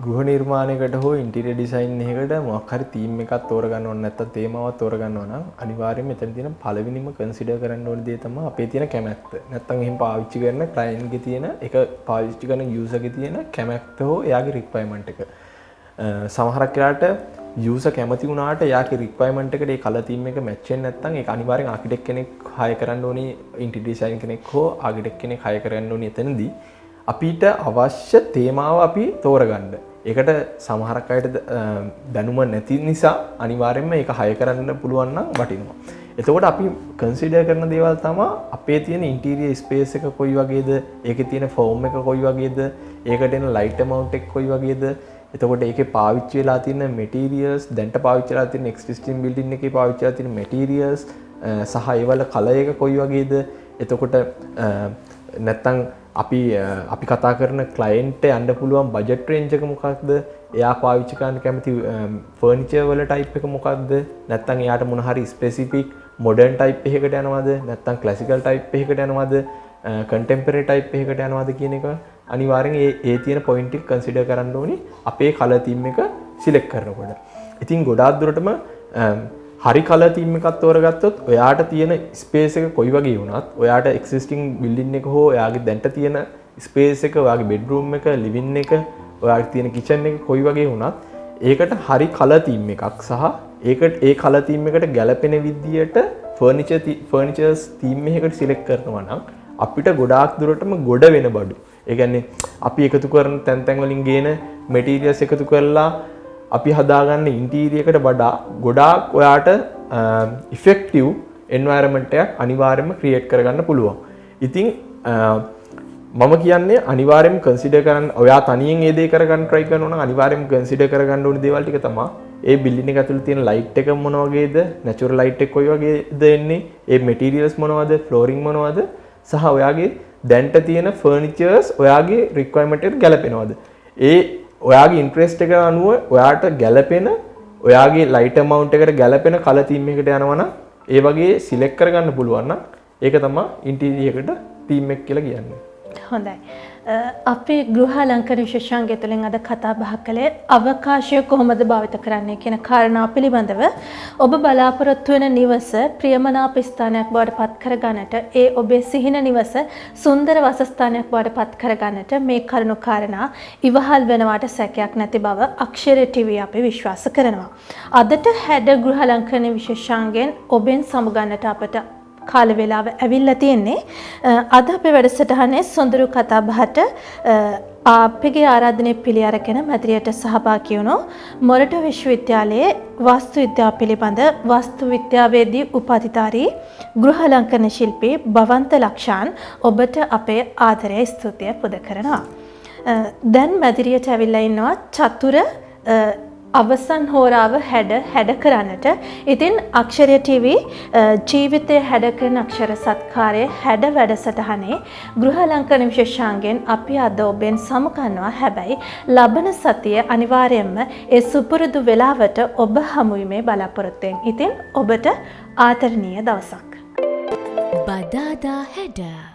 ගෘහ නිර්මාණයකට හෝ ඉන්ටීරියර් ඩිසයින් එකකට මොකක් හරි තීම් එකක් තෝරගන්න ඕන නැත්නම් තේමාවක් තෝරගන්න ඕන නම් අනිවාර්යයෙන් මෙතන තියෙන පළවෙනිම කන්සිඩර් කරන්න ඕන දේ තමයි අපේ තියෙන කැමැත්ත. නැත්නම් එහෙම පාවිච්චි කරන ක්ලයන්ට්ගේ තියෙන එක පාවිච්චි කරන යූසර්ගේ තියෙන කැමැත්ත හෝ එයාගේ රික්වයර්මන්ට් එක. සමහරක් වෙලාවට යූසර් කැමති වුණාට එයාගේ රික්වයර්මන්ට් එකට ඒ කලර් තීම් එක මැච් වෙන්නේ නැත්නම් ඒක අනිවාර්යෙන් ආකිටෙක්ට් කෙනෙක් හයර් කරන්න ඕනේ, ඉන්ටීරියර් ඩිසයින් කෙනෙක් හෝ ආකිටෙක්ට් කෙනෙක් හයර් කරන්න ඕනේ එතනදී. අපිට අවශ්‍ය තේමාව අපි තෝරගන්න. ඒකට සමහරක් අයට දැනුම නැති නිසා අනිවාර්යයෙන්ම ඒක හය කරන්න පුළුවන් නම් වටිනවා. එතකොට අපි කන්සිඩර් කරන දේවල් තමයි අපේ තියෙන ඉන්ටීරියර් ස්පේස් එක කොයි වගේද, ඒකේ තියෙන ෆෝම් එක කොයි වගේද, ඒකට එන ලයිට් amount එක කොයි වගේද, එතකොට ඒකේ පාවිච්චි වෙලා තියෙන මැටීරියල්ස්, දැන්ට පාවිච්චි වෙලා තියෙන එක්සිස්ටිං බිල්ඩින් එකේ පාවිච්චි වෙලා තියෙන මැටීරියල්ස් සහ ඒවල කලර් එක කොයි වගේද, එතකොට නැත්තම් අපි කතා කරන ක්ලයන්ට් යන්න පුළුවන් බජට් රේන්ජ් එක මොකක්ද? එයා පාවිච්චි කරන්න කැමති ෆර්නිචර් වල ටයිප් එක මොකක්ද? නැත්නම් එයාට මොන හරි ස්පෙસિෆික් මොඩර්න් ටයිප් එකකට යනවද? නැත්නම් ක්ලාසිකල් ටයිප් එකකට යනවද? කන්ටෙම්පරරි ටයිප් එකකට යනවද කියන එක අනිවාර්යෙන් ඒ තියෙන පොයින්ට් එක කන්සිඩර් කරන්න ඕනි අපේ කලර් තීම් එක සිලෙක්ට් කරනකොට. ඉතින් ගොඩාක් දුරටම හරි කලර් තීම් එකක් තෝරගත්තොත් ඔයාට තියෙන ස්පේස් එක කොයි වගේ වුණත් ඔයාට එක්සිස්ටිං බිල්ඩින් එක හෝ ඔයාගේ දැන්ට තියෙන ස්පේස් එක ඔයාගේ බෙඩ්රූම් එක ලිවින් එක ඔයාගේ තියෙන කිචන් එක කොයි වගේ වුණත් ඒකට හරි කලර් තීම් එකක් සහ ඒකට ඒ කලර් තීම් එකට ගැලපෙන විදියට ෆර්නිචර්ස් තීම් එකකට සිලෙක්ට් කරනවා නම් අපිට ගොඩාක් දුරටම ගොඩ වෙන බඩු. ඒ කියන්නේ අපි එකතු කරන තැන් වලින් ගේන මැටීරියල්ස් එකතු කරලා අපි හදාගන්න ඉන්ටීරියර් එකට වඩා ගොඩාක් ඔයාට ඉෆෙක්ටිව් එන්වයරන්මන්ට් එකක් අනිවාර්යයෙන්ම ක්‍රියේට් කරගන්න පුළුවන්. ඉතින් මම කියන්නේ අනිවාර්යයෙන්ම කන්සිඩර් කරන්න ඔයා තනියෙන් ඒ දේ කරගන්න try කරනවා නම් අනිවාර්යයෙන්ම කන්සිඩර් කරගන්න ඕන දේවල් ටික තමයි ඒ බිල්ඩින් එක ඇතුළේ තියෙන ලයිට් එක මොන වගේද, නැචරල් ලයිට් එක කොයි වගේද එන්නේ, ඒ මැටීරියල්ස් මොනවද, ෆ්ලෝරින් මොනවද සහ ඔයාගේ දැන්ට තියෙන ෆර්නිචර්ස් ඔයාගේ රික්වයර්මන්ට් එකට ගැලපෙනවද. ඒ ඔයාගේ ඉන්ට්‍රෙස්ට් එක අනුව ඔයාට ගැලපෙන ඔයාගේ ලයිට් amount එකට ගැලපෙන කලර් තීම් එකකට යනවා නම් ඒ වගේ සිලෙක්ට් කරගන්න පුළුවන් නම් ඒක තමයි ඉන්ටීරියර් එකට තීම් එක කියලා කියන්නේ. හොඳයි. අපි ගෘහාලංකන විශේෂාංගය තුළින් අද කතා බහ කළේ අවකාශය කොහොමද භාවිත කරන්නේ කියන කාරණාව පිළිබඳව. ඔබ බලාපොරොත්තු වෙන නිවස ප්‍රියමනාප ස්ථානයක් බවට පත් කරගන්නට, ඒ ඔබේ සිහින නිවස සුන්දර වාසස්ථානයක් බවට පත් කරගන්නට මේ කරුණු කාරණා ඉවහල් වෙනවාට සැකයක් නැති බව අක්ෂර ටීවී අපි විශ්වාස කරනවා. අදට හැඩ ගෘහාලංකන විශේෂාංගයෙන් ඔබෙන් සමුගන්නට අපට කාල වේලාව ඇවිල්ලා තියෙන්නේ. අද අපේ වැඩසටහනේ සොඳුරු කතා බහට අපගේ ආරාධනය පිළි අරගෙන මැදිරියට සහභාගී වුණු මොරටු විශ්වවිද්‍යාලයේ වාස්තු විද්‍යාව පිළිබඳ වාස්තු විද්‍යාවේදී උපාධිධාරී ගෘහාලංකන ශිල්පී භවන්ත ලක්ෂාන් ඔබට අපේ ආදරය ස්තුතිය පුද කරනවා. දැන් මැදිරියට ඇවිල්ලා ඉන්නවා චතුර අවසන් හෝරාව හැඩ කරන්නට. ඉතින් අක්ෂරය ටීවී ජීවිතය හැඩ කරන අක්ෂර සත්කාරයේ හැඩ වැඩසටහනේ ගෘහාලංකන විශේෂාංගයෙන් අපි අද ඔබෙන් සමුගන්නවා. හැබැයි ලබන සතිය අනිවාර්යයෙන්ම ඒ සුපුරුදු වෙලාවට ඔබ හමු වීමේ බලාපොරොත්තුවෙන්. ඉතින් ඔබට ආදරණීය දවසක්. Badada Header